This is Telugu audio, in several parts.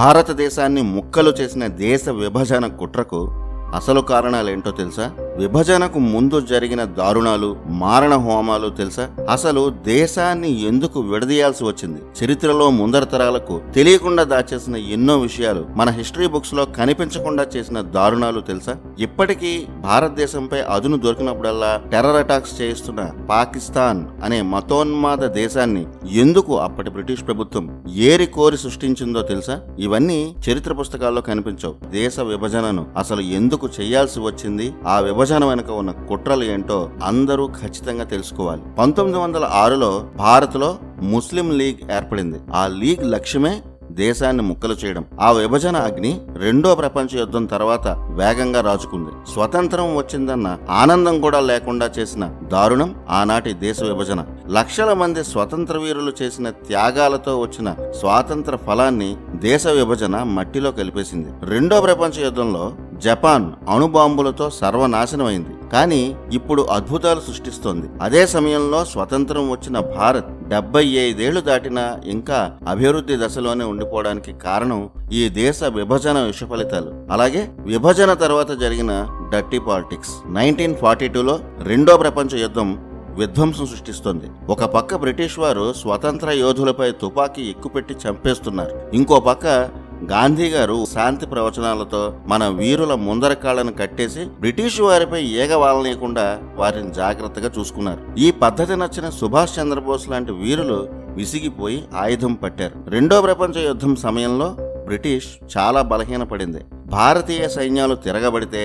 భారతదేశాన్ని ముక్కలు చేసిన దేశ విభజన కుట్రకు అసలు కారణాలేంటో తెలుసా? విభజనకు ముందు జరిగిన దారుణాలు, మారణ హోమాలు తెలుసా? అసలు దేశాన్ని ఎందుకు విడదీయాల్సి వచ్చింది? చరిత్రలో ముందర తరాలకు తెలియకుండా దాచేసిన ఎన్నో విషయాలు, మన హిస్టరీ బుక్స్ లో కనిపించకుండా చేసిన దారుణాలు తెలుసా? ఇప్పటికీ భారతదేశంపై అదును దొరికినప్పుడల్లా టెర్రర్ అటాక్స్ చేయిస్తున్న పాకిస్తాన్ అనే మతోన్మాద దేశాన్ని ఎందుకు అప్పటి బ్రిటిష్ ప్రభుత్వం ఏరి కోరి సృష్టించిందో తెలుసా? ఇవన్నీ చరిత్ర పుస్తకాల్లో కనిపించవు. దేశ విభజనను అసలు ఎందుకు చేయాల్సి వచ్చింది, ఆ విభజన వెనుక ఉన్న కుట్రలు ఏంటో అందరూ ఖచ్చితంగా తెలుసుకోవాలి. 1906లో భారత్లో ముస్లిం లీగ్ ఏర్పడింది. ఆ లీగ్ లక్ష్యమే దేశాన్ని ముక్కలు చేయడం. ఆ విభజన అగ్ని రెండో ప్రపంచ యుద్ధం తర్వాత వేగంగా రాజుకుంది. స్వతంత్రం వచ్చిందన్న ఆనందం కూడా లేకుండా చేసిన దారుణం ఆనాటి దేశ విభజన. లక్షల మంది స్వతంత్ర వీరులు చేసిన త్యాగాలతో వచ్చిన స్వాతంత్ర ఫలాన్ని దేశ విభజన మట్టిలో కలిపేసింది. రెండో ప్రపంచ యుద్ధంలో జపాన్ అణుబాంబులతో సర్వనాశనమైంది. కానీ ఇప్పుడు అద్భుతాలు సృష్టిస్తోంది. అదే సమయంలో స్వతంత్రం వచ్చిన భారత్ 75 ఏళ్లు దాటినా ఇంకా అభివృద్ధి దశలోనే ఉండిపోవడానికి కారణం ఈ దేశ విభజన విష ఫలితాలు. అలాగే విభజన తర్వాత జరిగిన డర్టీ పాలిటిక్స్. 1942లో రెండో ప్రపంచ యుద్ధం విధ్వంసం సృష్టిస్తోంది. ఒక పక్క బ్రిటిష్ వారు స్వతంత్ర యోధులపై తుపాకీ ఎక్కుపెట్టి చంపేస్తున్నారు. ఇంకో పక్క గాంధీ గారు శాంతి ప్రవచనాలతో మన వీరుల ముందర కాళ్లను కట్టేసి బ్రిటిష్ వారిపై ఏగ వాలనీయకుండా వారిని జాగ్రత్తగా చూసుకున్నారు. ఈ పద్ధతి నచ్చిన సుభాష్ చంద్రబోస్ లాంటి వీరులు విసిగిపోయి ఆయుధం పట్టారు. రెండో ప్రపంచ యుద్ధం సమయంలో బ్రిటిష్ చాలా బలహీనపడింది. భారతీయ సైన్యాలు తిరగబడితే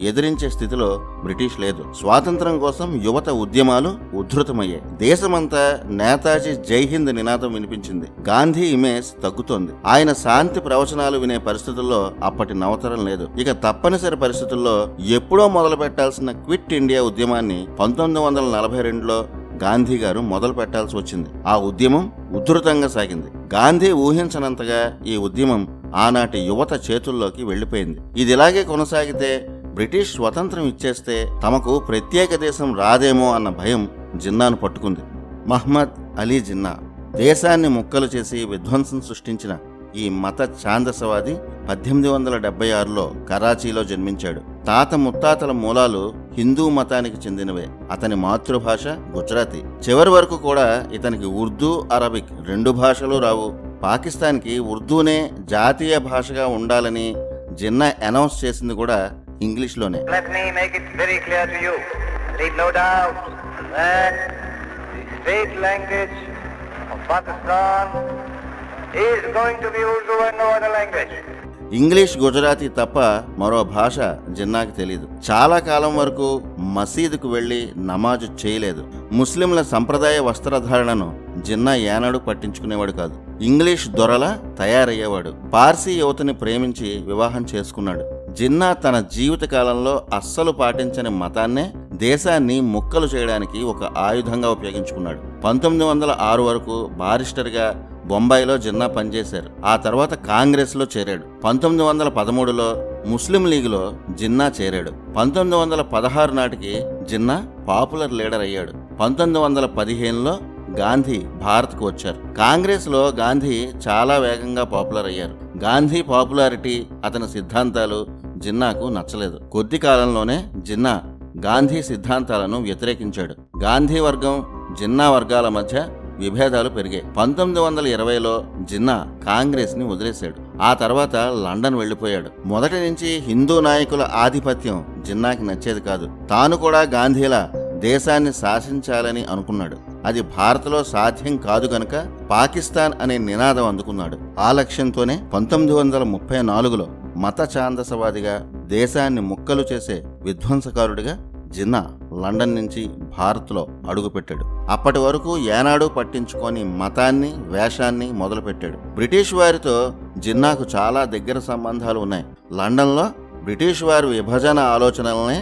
ఎదిరించే స్థితిలో బ్రిటిష్ లేదు. స్వాతంత్రం కోసం యువత ఉద్యమాలు ఉధృతమయ్యాయి. దేశమంతా నేతాజీ జై హింద్ నినాదం వినిపించింది. గాంధీ ఇమేజ్ తగ్గుతోంది. ఆయన శాంతి ప్రవచనాలు వినే పరిస్థితుల్లో అప్పటి నవతరం లేదు. ఇక తప్పనిసరి పరిస్థితుల్లో ఎప్పుడో మొదలు పెట్టాల్సిన క్విట్ ఇండియా ఉద్యమాన్ని 1942లో గాంధీ గారు మొదలు పెట్టాల్సి వచ్చింది. ఆ ఉద్యమం ఉధృతంగా సాగింది. గాంధీ ఊహించనంతగా ఈ ఉద్యమం ఆనాటి యువత చేతుల్లోకి వెళ్లిపోయింది. ఇది ఇలాగే కొనసాగితే బ్రిటిష్ స్వతంత్రం ఇచ్చేస్తే తమకు ప్రత్యేక దేశం రాదేమో అన్న భయం జిన్నాను పట్టుకుంది. మహ్మద్ అలీ జిన్నా దేశాన్ని ముక్కలు చేసి విధ్వంసం సృష్టించిన ఈ మత ఛాందసవాది 1876లో కరాచీలో జన్మించాడు. తాత ముత్తాతల మూలాలు హిందూ మతానికి చెందినవే. అతని మాతృభాష గుజరాతీ. చివరి వరకు కూడా ఇతనికి ఉర్దూ, అరబిక్ 2 భాషలు రావు. పాకిస్తాన్కి ఉర్దూనే జాతీయ భాషగా ఉండాలని జిన్నా అనౌన్స్ చేసింది కూడా ఇంగ్లీష్లోనే. ఇంగ్లీష్, గుజరాతీ తప్ప మరో భాష జిన్నాకి తెలియదు. చాలా కాలం వరకు మసీదుకు వెళ్లి నమాజు చేయలేదు. ముస్లింల సంప్రదాయ వస్త్రధారణను జిన్నా ఏనాడు పట్టించుకునేవాడు కాదు. ఇంగ్లీష్ దొరలా తయారయ్యేవాడు. పార్సీ యువతని ప్రేమించి వివాహం చేసుకున్నాడు. జిన్నా తన జీవిత కాలంలో అస్సలు పాటించని మతాన్నే దేశాన్ని ముక్కలు చేయడానికి ఒక ఆయుధంగా ఉపయోగించుకున్నాడు. 1906 వరకు బారిస్టర్గా బొంబాయిలో జిన్నా పనిచేశారు. ఆ తర్వాత కాంగ్రెస్ లో చేరాడు. 1913లో ముస్లిం లీగ్లో జిన్నా చేరాడు. 1916 నాటికి జిన్నా పాపులర్ లీడర్ అయ్యాడు. 1915లో గాంధీ భారత్కు వచ్చారు. కాంగ్రెస్ లో గాంధీ చాలా వేగంగా పాపులర్ అయ్యారు. గాంధీ పాపులారిటీ, అతని సిద్ధాంతాలు జిన్నాకు నచ్చలేదు. కొద్ది కాలంలోనే జిన్నా గాంధీ సిద్ధాంతాలను వ్యతిరేకించాడు. గాంధీ వర్గం, జిన్నా వర్గాల మధ్య విభేదాలు పెరిగాయి. 1920లో జిన్నా కాంగ్రెస్ ని వదిలేశాడు. ఆ తర్వాత లండన్ వెళ్లిపోయాడు. మొదటి నుంచి హిందూ నాయకుల ఆధిపత్యం జిన్నాకి నచ్చేది కాదు. తాను కూడా గాంధీలా దేశాన్ని శాసించాలని అనుకున్నాడు. అది భారత్లో సాధ్యం కాదు గనుక పాకిస్తాన్ అనే నినాదం అందుకున్నాడు. ఆ లక్ష్యంతోనే 1934లో మత ఛాందసవాదిగా, దేశాన్ని ముక్కలు చేసే విధ్వంసకారుడిగా జిన్నా లండన్ నుంచి భారత్లో అడుగుపెట్టాడు. అప్పటి వరకు ఏనాడు పట్టించుకొని మతాన్ని, వేషాన్ని మొదలుపెట్టాడు. బ్రిటిష్ వారితో జిన్నాకు చాలా దగ్గర సంబంధాలు ఉన్నాయి. లండన్లో బ్రిటిష్ వారి విభజన ఆలోచనలనే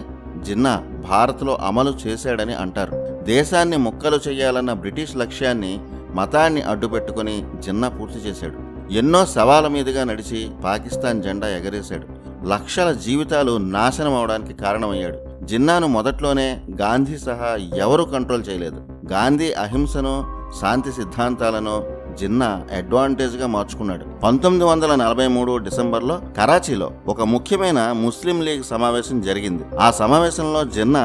జిన్నా భారత్లో అమలు చేశాడని అంటారు. దేశాన్ని ముక్కలు చేయాలన్న బ్రిటిష్ లక్ష్యాన్ని మతాన్ని అడ్డుపెట్టుకుని జిన్నా పూర్తి చేశాడు. ఎన్నో సవాల మీదుగా నడిచి పాకిస్తాన్ జెండా ఎగరేశాడు. లక్షల జీవితాలు నాశనం అవడానికి కారణమయ్యాడు. జిన్నాను మొదట్లోనే గాంధీ సహా ఎవరూ కంట్రోల్ చేయలేదు. గాంధీ అహింసను, శాంతి సిద్ధాంతాలను జిన్నా అడ్వాంటేజ్ గా మార్చుకున్నాడు. 1943 డిసెంబర్లో కరాచీలో ఒక ముఖ్యమైన ముస్లిం లీగ్ సమావేశం జరిగింది. ఆ సమావేశంలో జిన్నా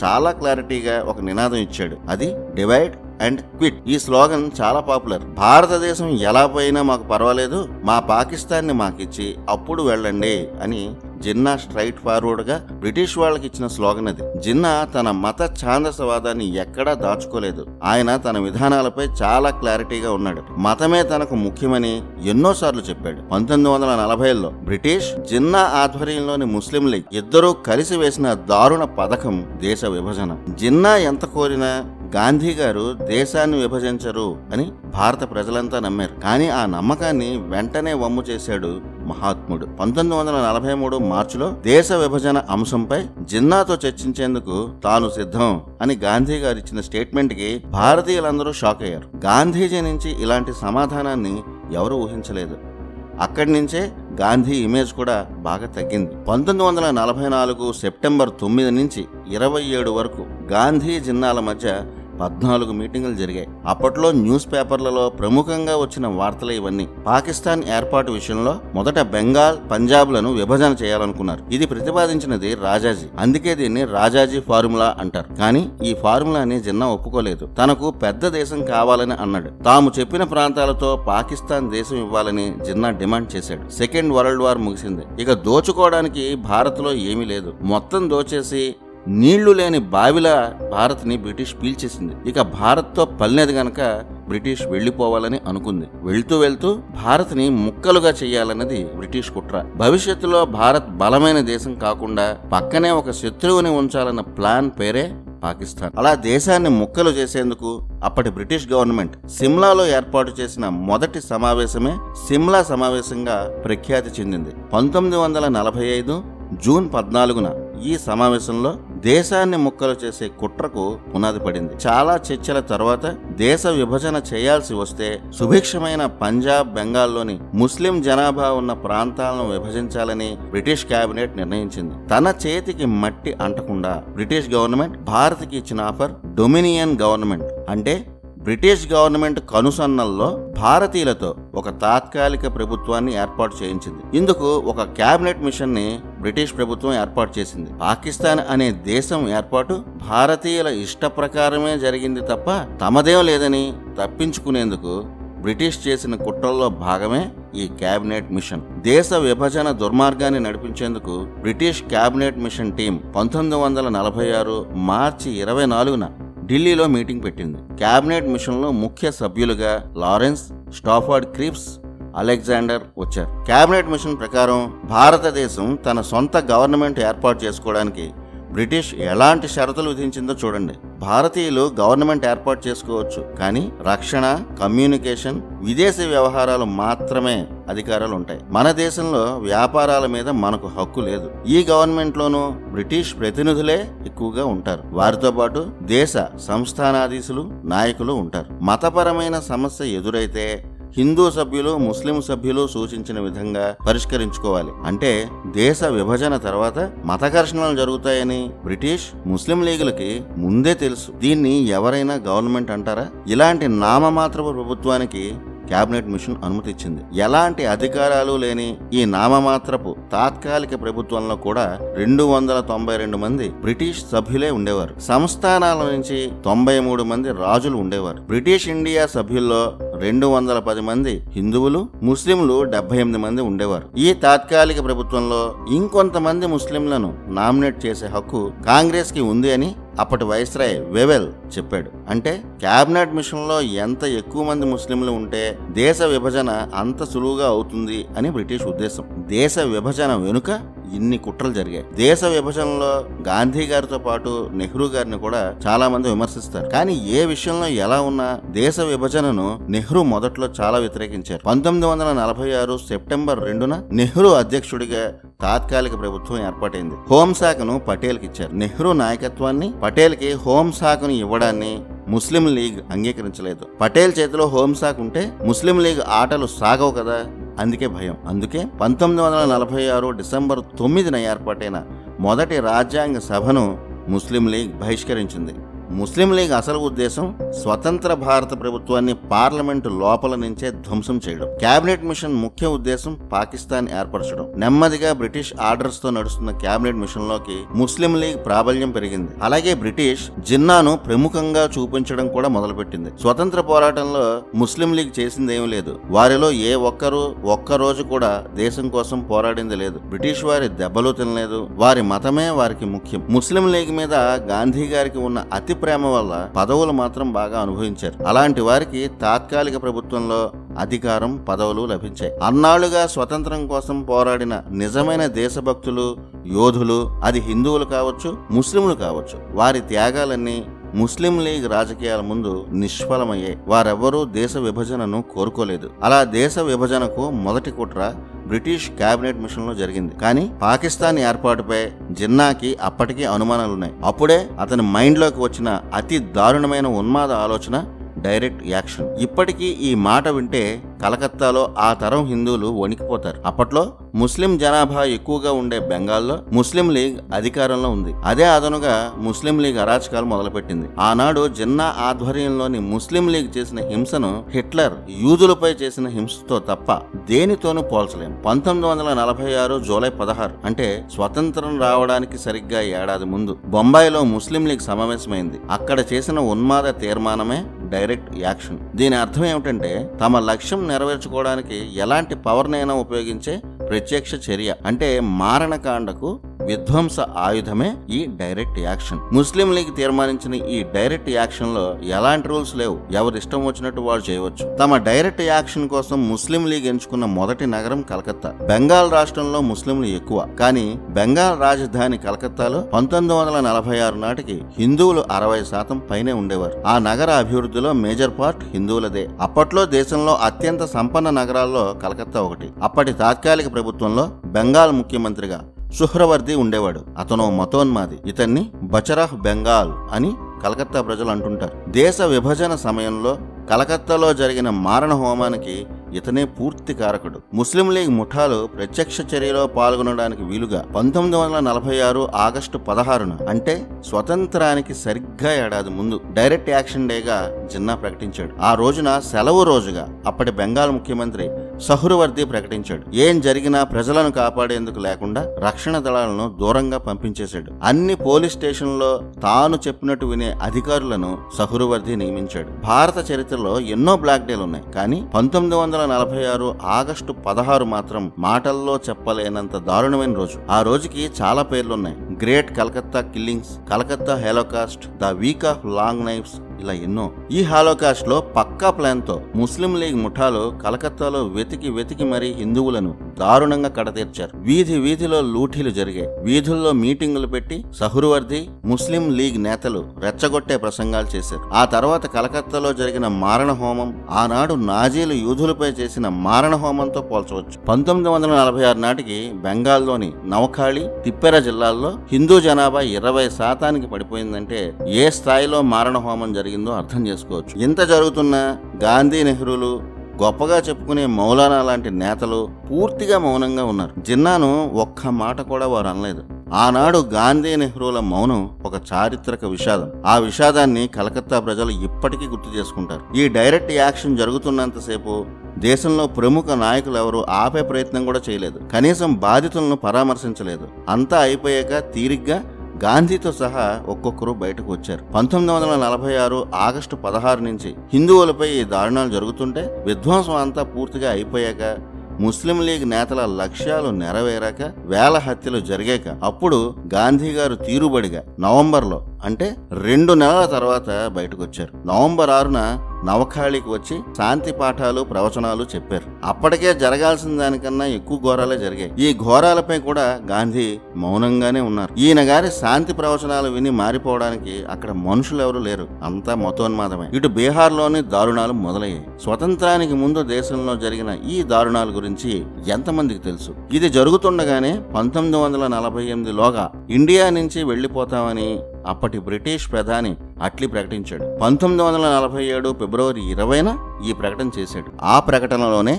చాలా క్లారిటీగా ఒక నినాదం ఇచ్చాడు. అది డివైడ్ అండ్ క్విట్. ఈ స్లోగన్ చాలా పాపులర్. భారతదేశం ఎలా పోయినా మాకు పర్వాలేదు, మా పాకిస్తాన్ని మాకిచ్చి అప్పుడు వెళ్ళండి అని జిన్నా స్ట్రైట్ ఫార్వర్డ్ గా బ్రిటిష్ వాళ్ళకి ఇచ్చిన స్లోగన్ అది. జిన్నా తన మత ఛాందసవాదాన్ని ఎక్కడా దాచుకోలేదు. ఆయన తన విధానాలపై చాలా క్లారిటీగా ఉన్నాడు. మతమే తనకు ముఖ్యమని ఎన్నోసార్లు చెప్పాడు. 1940లో బ్రిటిష్, జిన్నా ఆధ్వర్యంలోని ముస్లిం లీగ్ ఇద్దరూ కలిసి వేసిన దారుణ పథకం దేశ విభజన. జిన్నా ఎంత కోరినా గాంధీ గారు దేశాన్ని విభజించరు అని భారత ప్రజలంతా నమ్మారు. కానీ ఆ నమ్మకాన్ని వెంటనే వమ్ము చేశాడు మహాత్ముడు. 1943 మార్చిలో దేశ విభజన అంశంపై జిన్నాతో చర్చించేందుకు తాను సిద్ధం అని గాంధీ గారు ఇచ్చిన స్టేట్మెంట్ కి భారతీయులందరూ షాక్ అయ్యారు. గాంధీజీ నుంచి ఇలాంటి సమాధానాన్ని ఎవరూ ఊహించలేదు. అక్కడి నుంచే గాంధీ ఇమేజ్ కూడా బాగా తగ్గింది. 1944 సెప్టెంబర్ 9 నుంచి 27 వరకు గాంధీ జిన్నాల మధ్య 14 మీటింగులు జరిగాయి. అప్పట్లో న్యూస్ పేపర్లలో ప్రముఖంగా వచ్చిన వార్తలు ఇవన్నీ. పాకిస్తాన్ ఏర్పాటు విషయంలో మొదట బెంగాల్, పంజాబ్లను విభజన చేయాలనుకున్నారు. ఇది ప్రతిపాదించినది రాజాజీ. అందుకే దీన్ని రాజాజీ ఫార్ములా అంటారు. కానీ ఈ ఫార్ములాని జిన్నా ఒప్పుకోలేదు. తనకు పెద్ద దేశం కావాలని అన్నాడు. తాము చెప్పిన ప్రాంతాలతో పాకిస్తాన్ దేశం ఇవ్వాలని జిన్నా డిమాండ్ చేశాడు. సెకండ్ వరల్డ్ వార్ ముగిసింది. ఇక దోచుకోవడానికి భారత్ లో ఏమీ లేదు. మొత్తం దోచేసి నీళ్లు లేని బావిలా భారత్ ని బ్రిటిష్ పీల్చేసింది. ఇక భారత్ తో పల్లేదు గనక బ్రిటిష్ వెళ్లిపోవాలని అనుకుంది. వెళ్తూ వెళ్తూ భారత్ ని ముక్కలుగా చేయాలన్నది బ్రిటిష్ కుట్ర. భవిష్యత్తులో భారత్ బలమైన దేశం కాకుండా పక్కనే ఒక శత్రువుని ఉంచాలన్న ప్లాన్ పేరే పాకిస్తాన్. అలా దేశాన్ని ముక్కలు చేసేందుకు అప్పటి బ్రిటిష్ గవర్నమెంట్ సిమ్లాలో ఏర్పాటు చేసిన మొదటి సమావేశమే సిమ్లా సమావేశంగా ప్రఖ్యాతి చెందింది. 1945 జూన్ 14న ఈ సమావేశంలో దేశాన్ని ముక్కలు చేసే కుట్రకు పునాది పడింది. చాలా చర్చల తర్వాత దేశ విభజన చేయాల్సి వస్తే సుభిక్షమైన పంజాబ్, బెంగాల్లోని ముస్లిం జనాభా ఉన్న ప్రాంతాలను విభజించాలని బ్రిటిష్ కేబినెట్ నిర్ణయించింది. తన చేతికి మట్టి అంటకుండా బ్రిటిష్ గవర్నమెంట్ భారత్కి ఇచ్చిన ఆఫర్ డొమినియన్ గవర్నమెంట్, అంటే బ్రిటిష్ గవర్నమెంట్ కనుసన్నల్లో భారతీయులతో ఒక తాత్కాలిక ప్రభుత్వాన్ని ఏర్పాటు చేయించింది. ఇందుకు ఒక కేబినెట్ మిషన్ ని బ్రిటిష్ ప్రభుత్వం ఏర్పాటు చేసింది. పాకిస్తాన్ అనే దేశం ఏర్పాటు భారతీయుల ఇష్ట ప్రకారమే జరిగింది తప్ప తమదేం లేదని తప్పించుకునేందుకు బ్రిటిష్ చేసిన కుట్రల్లో భాగమే ఈ కేబినెట్ మిషన్. దేశ విభజన దుర్మార్గాన్ని నడిపించేందుకు బ్రిటిష్ కేబినెట్ మిషన్ టీం 1946 మార్చి 24న ఢిల్లీలో మీటింగ్ పెట్టింది. కేబినెట్ మిషన్ లో ముఖ్య సభ్యులుగా లారెన్స్, స్టాఫర్డ్ క్రిప్స్, అలెగ్జాండర్ వచ్చారు. కేబినెట్ మిషన్ ప్రకారం భారతదేశం తన సొంత గవర్నమెంట్ ఏర్పాటు చేసుకోవడానికి బ్రిటిష్ ఎలాంటి షరతులు విధించిందో చూడండి. భారతీయులు గవర్నమెంట్ ఏర్పాటు చేసుకోవచ్చు, కానీ రక్షణ, కమ్యూనికేషన్, విదేశీ వ్యవహారాలు మాత్రమే అధికారాలు ఉంటాయి. మన దేశంలో వ్యాపారాల మీద మనకు హక్కు లేదు. ఈ గవర్నమెంట్ లోనూ బ్రిటిష్ ప్రతినిధులే ఎక్కువగా ఉంటారు. వారితో పాటు దేశ సంస్థానాధీశులు, నాయకులు ఉంటారు. మతపరమైన సమస్య ఎదురైతే హిందూ సభ్యులు, ముస్లిం సభ్యులు సూచించిన విధంగా పరిష్కరించుకోవాలి. అంటే దేశ విభజన తర్వాత మత ఘర్షణలు జరుగుతాయని బ్రిటిష్, ముస్లిం లీగులకి ముందే తెలుసు. దీన్ని ఎవరైనా గవర్నమెంట్ అంటారా? ఇలాంటి నామమాత్రపు ప్రభుత్వానికి కేబినెట్ మిషన్ అనుమతి ఇచ్చింది. ఎలాంటి అధికారాలు లేని ఈ నామమాత్రపు తాత్కాలిక ప్రభుత్వంలో కూడా 292 మంది బ్రిటిష్ సభ్యులే ఉండేవారు. సంస్థానాల నుంచి 93 మంది రాజులు ఉండేవారు. బ్రిటిష్ ఇండియా సభ్యుల్లో 210 మంది హిందువులు, ముస్లింలు 78 మంది ఉండేవారు. ఈ తాత్కాలిక ప్రభుత్వంలో ఇంకొంతమంది ముస్లింలను నామినేట్ చేసే హక్కు కాంగ్రెస్ కి ఉంది అని అప్పటి వైస్రాయ్ వెవెల్ చెప్పాడు. అంటే కేబినెట్ మిషన్ లో ఎంత ఎక్కువ మంది ముస్లింలు ఉంటే దేశ విభజన అంత సులువుగా అవుతుంది అని బ్రిటిష్ ఉద్దేశం. దేశ విభజన వెనుక ఇన్ని కుట్రలు జరిగాయి. దేశ విభజనలో గాంధీ గారితో పాటు నెహ్రూ గారిని కూడా చాలా మంది విమర్శిస్తారు. కానీ ఏ విషయంలో ఎలా ఉన్నా దేశ విభజనను నెహ్రూ మొదట్లో చాలా వ్యతిరేకించారు. 1946 సెప్టెంబర్ 2న నెహ్రూ అధ్యక్షుడిగా తాత్కాలిక ప్రభుత్వం ఏర్పాటైంది. హోంశాఖను పటేల్కి ఇచ్చారు. నెహ్రూ నాయకత్వాన్ని, పటేల్కి హోంశాఖను ఇవ్వడాన్ని ముస్లిం లీగ్ అంగీకరించలేదు. పటేల్ చేతిలో హోంశాఖ ఉంటే ముస్లిం లీగ్ ఆటలు సాగవు కదా, అందుకే భయం. అందుకే 1946 డిసెంబర్ 9న ఏర్పాటైన మొదటి రాజ్యాంగ సభను ముస్లిం లీగ్ బహిష్కరించింది. ముస్లిం లీగ్ అసలు ఉద్దేశం స్వతంత్ర భారత ప్రభుత్వాన్ని పార్లమెంటు లోపల నుంచే ధ్వంసం చేయడం. కేబినెట్ మిషన్ ముఖ్య ఉద్దేశం పాకిస్తాన్ ఏర్పరచడం. నెమ్మదిగా బ్రిటిష్ ఆర్డర్స్ తో నడుస్తున్న కేబినెట్ మిషన్ లోకి ముస్లిం లీగ్ ప్రాబల్యం పెరిగింది. అలాగే బ్రిటిష్ జిన్నాను ప్రముఖంగా చూపించడం కూడా మొదలుపెట్టింది. స్వతంత్ర పోరాటంలో ముస్లిం లీగ్ చేసింది ఏమీ లేదు. వారిలో ఏ ఒక్క రోజు కూడా దేశం కోసం పోరాడింది లేదు. బ్రిటిష్ వారి దెబ్బలు తినలేదు. వారి మతమే వారికి ముఖ్యం. ముస్లిం లీగ్ మీద గాంధీ గారికి ఉన్న అతి ప్రేమ వల్ల పదవులు మాత్రం బాగా అనుభవించారు. అలాంటి వారికి తాత్కాలిక ప్రభుత్వంలో అధికారం, పదవులు లభించాయి. అన్నాళ్లుగా స్వతంత్రం కోసం పోరాడిన నిజమైన దేశభక్తులు, యోధులు, అది హిందువులు కావచ్చు, ముస్లింలు కావచ్చు, వారి త్యాగాలన్నీ ముస్లిం లీగ్ రాజకీయాల ముందు నిష్ఫలమయ్యాయి. వారెవ్వరూ దేశ విభజనను కోరుకోలేదు. అలా దేశ విభజనకు మొదటి కుట్ర బ్రిటిష్ కేబినెట్ మిషన్ లో జరిగింది. కానీ పాకిస్తాన్ ఏర్పాటుపై జిన్నాకి అప్పటికీ అనుమానాలున్నాయి. అప్పుడే అతని మైండ్ లోకి వచ్చిన అతి దారుణమైన ఉన్మాద ఆలోచన డైరెక్ట్ యాక్షన్. ఇప్పటికీ ఈ మాట వింటే కలకత్తాలో ఆ తరం హిందువులు వణికిపోతారు. అప్పట్లో ముస్లిం జనాభా ఎక్కువగా ఉండే బెంగాల్లో ముస్లిం లీగ్ అధికారంలో ఉంది. అదే అదనుగా ముస్లిం లీగ్ అరాచకాలు మొదలుపెట్టింది. ఆనాడు జిన్నా ఆధ్వర్యంలోని ముస్లిం లీగ్ చేసిన హింసను హిట్లర్ యూదులపై చేసిన హింసతో తప్ప దేనితోనూ పోల్చలేం. 1946 జూలై 16 అంటే స్వతంత్రం రావడానికి సరిగ్గా ఏడాది ముందు బొంబాయిలో ముస్లిం లీగ్ సమావేశమైంది. అక్కడ చేసిన ఉన్మాద తీర్మానమే డైరెక్ట్ యాక్షన్. దీని అర్థం ఏమిటంటే తమ లక్ష్యం నెరవేర్చుకోవడానికి ఎలాంటి పవర్నైనా ఉపయోగించే ప్రత్యక్ష చర్య. అంటే మారణకాండకు విధ్వంస ఆయుధమే ఈ డైరెక్ట్ యాక్షన్. ముస్లిం లీగ్ తీర్మానించిన ఈ డైరెక్ట్ యాక్షన్ లో ఎలాంటి రూల్స్ లేవు. ఎవరిష్టం వచ్చినట్టు వారు చేయవచ్చు. తమ డైరెక్ట్ యాక్షన్ కోసం ముస్లిం లీగ్ ఎంచుకున్న మొదటి నగరం కలకత్తా. బెంగాల్ రాష్ట్రంలో ముస్లింలు ఎక్కువ. కానీ బెంగాల్ రాజధాని కలకత్తాలో 1946 నాటికి హిందువులు 60% పైనే ఉండేవారు. ఆ నగర అభివృద్ధిలో మేజర్ పార్ట్ హిందువులదే. అప్పట్లో దేశంలో అత్యంత సంపన్న నగరాల్లో కలకత్తా ఒకటి. అప్పటి తాత్కాలిక ప్రభుత్వంలో బెంగాల్ ముఖ్యమంత్రిగా సుహ్రవర్ది ఉండేవాడు. అతను మతోన్మాది. ఇతన్ని బచరాహ్ బెంగాల్ అని కలకత్తా ప్రజలు అంటుంటారు. దేశ విభజన సమయంలో కలకత్తాలో జరిగిన మారణ హోమానికి ఇతనే పూర్తి కారకుడు. ముస్లిం లీగ్ ముఠాలు ప్రత్యక్ష చర్యలో పాల్గొనడానికి వీలుగా 1946 ఆగస్టు 16న అంటే స్వతంత్రానికి సరిగ్గా ఏడాది ముందు డైరెక్ట్ యాక్షన్ డేగా జిన్నా ప్రకటించాడు. ఆ రోజున సెలవు రోజుగా అప్పటి బెంగాల్ ముఖ్యమంత్రి సహ్రవర్ది ప్రకటించాడు. ఏం జరిగినా ప్రజలను కాపాడేందుకు లేకుండా రక్షణ దళాలను దూరంగా పంపించేశాడు. అన్ని పోలీస్ స్టేషన్లో తాను చెప్పినట్టు వినే అధికారులను సహ్రవర్ది నియమించాడు. భారత చరిత్రలో ఎన్నో బ్లాక్ డేలు ఉన్నాయి. కానీ 1946 ఆగస్టు 16 మాత్రం మాటల్లో చెప్పలేనంత దారుణమైన రోజు. ఆ రోజుకి చాలా పేర్లున్నాయి. Great Calcutta killings, Calcutta holocaust, the week of long knives, ఇలా ఎన్నో. ఈ హాలోకాస్ట్ లో పక్కా ప్లాన్ తో ముస్లిం లీగ్ ముఠాలు కలకత్తాలో వెతికి మరీ హిందువులను దారుణంగా కడతీర్చారు. వీధిలో లూఠీలు జరిగాయి. వీధుల్లో మీటింగులు పెట్టి సహ్రవర్ది, ముస్లిం లీగ్ నేతలు రెచ్చగొట్టే ప్రసంగాలు చేశారు. ఆ తర్వాత కలకత్తాలో జరిగిన మారణ హోమం ఆనాడు నాజీలు యూదులపై చేసిన మారణ హోమంతో పోల్చవచ్చు. 1946 నాటికి బెంగాల్లోని నవఖాళి, తిప్పెర జిల్లాల్లో హిందూ జనాభా 20% పడిపోయిందంటే ఏ స్థాయిలో మారణ హోమం జరిగిందో అర్థం చేసుకోవచ్చు. ఇంత జరుగుతున్నా గాంధీ, నెహ్రూలు, గొప్పగా చెప్పుకునే మౌలానా లాంటి నేతలు పూర్తిగా మౌనంగా ఉన్నారు. జిన్నాను ఒక్క మాట కూడా వారు అనలేదు. ఆనాడు గాంధీ, నెహ్రూల మౌనం ఒక చారిత్రక విషాదం. ఆ విషాదాన్ని కలకత్తా ప్రజలు ఇప్పటికీ గుర్తు చేసుకుంటారు. ఈ డైరెక్ట్ యాక్షన్ జరుగుతున్నంతసేపు దేశంలో ప్రముఖ నాయకులు ఎవరు ఆపే ప్రయత్నం కూడా చేయలేదు. కనీసం బాధితులను పరామర్శించలేదు. అంతా అయిపోయాక తీరిగ్గా గాంధీతో సహా ఒక్కొక్కరు బయటకు వచ్చారు. 1946 ఆగస్టు 16 నుంచి హిందువులపై ఈ దారుణాలు జరుగుతుంటే విధ్వంసం అంతా పూర్తిగా అయిపోయాక ముస్లిం లీగ్ నేతల లక్ష్యాలు నెరవేరాక వేల హత్యలు జరిగాక అప్పుడు గాంధీ గారు తీరుబడిగా నవంబర్లో అంటే 2 నెలల తర్వాత బయటకు వచ్చారు. నవంబర్ 6న నవఖాళికి వచ్చి శాంతి పాఠాలు, ప్రవచనాలు చెప్పారు. అప్పటికే జరగాల్సిన దానికన్నా ఎక్కువ ఘోరాలే జరిగాయి. ఈ ఘోరాలపై కూడా గాంధీ మౌనంగానే ఉన్నారు. ఈయన గారి శాంతి ప్రవచనాలు విని మారిపోవడానికి అక్కడ మనుషులు ఎవరు లేరు. అంతా మతోన్మాదమే. ఇటు బీహార్లోని దారుణాలు మొదలయ్యాయి. స్వతంత్రానికి ముందు దేశంలో జరిగిన ఈ దారుణాల గురించి ఎంతమందికి తెలుసు? ఇది జరుగుతుండగానే 1948లోగా ఇండియా నుంచి వెళ్లిపోతామని అప్పటి బ్రిటిష్ ప్రధాని అట్లీ ప్రకటించాడు. 1947 ఫిబ్రవరి 20న ఈ ప్రకటన చేశాడు. ఆ ప్రకటనలోనే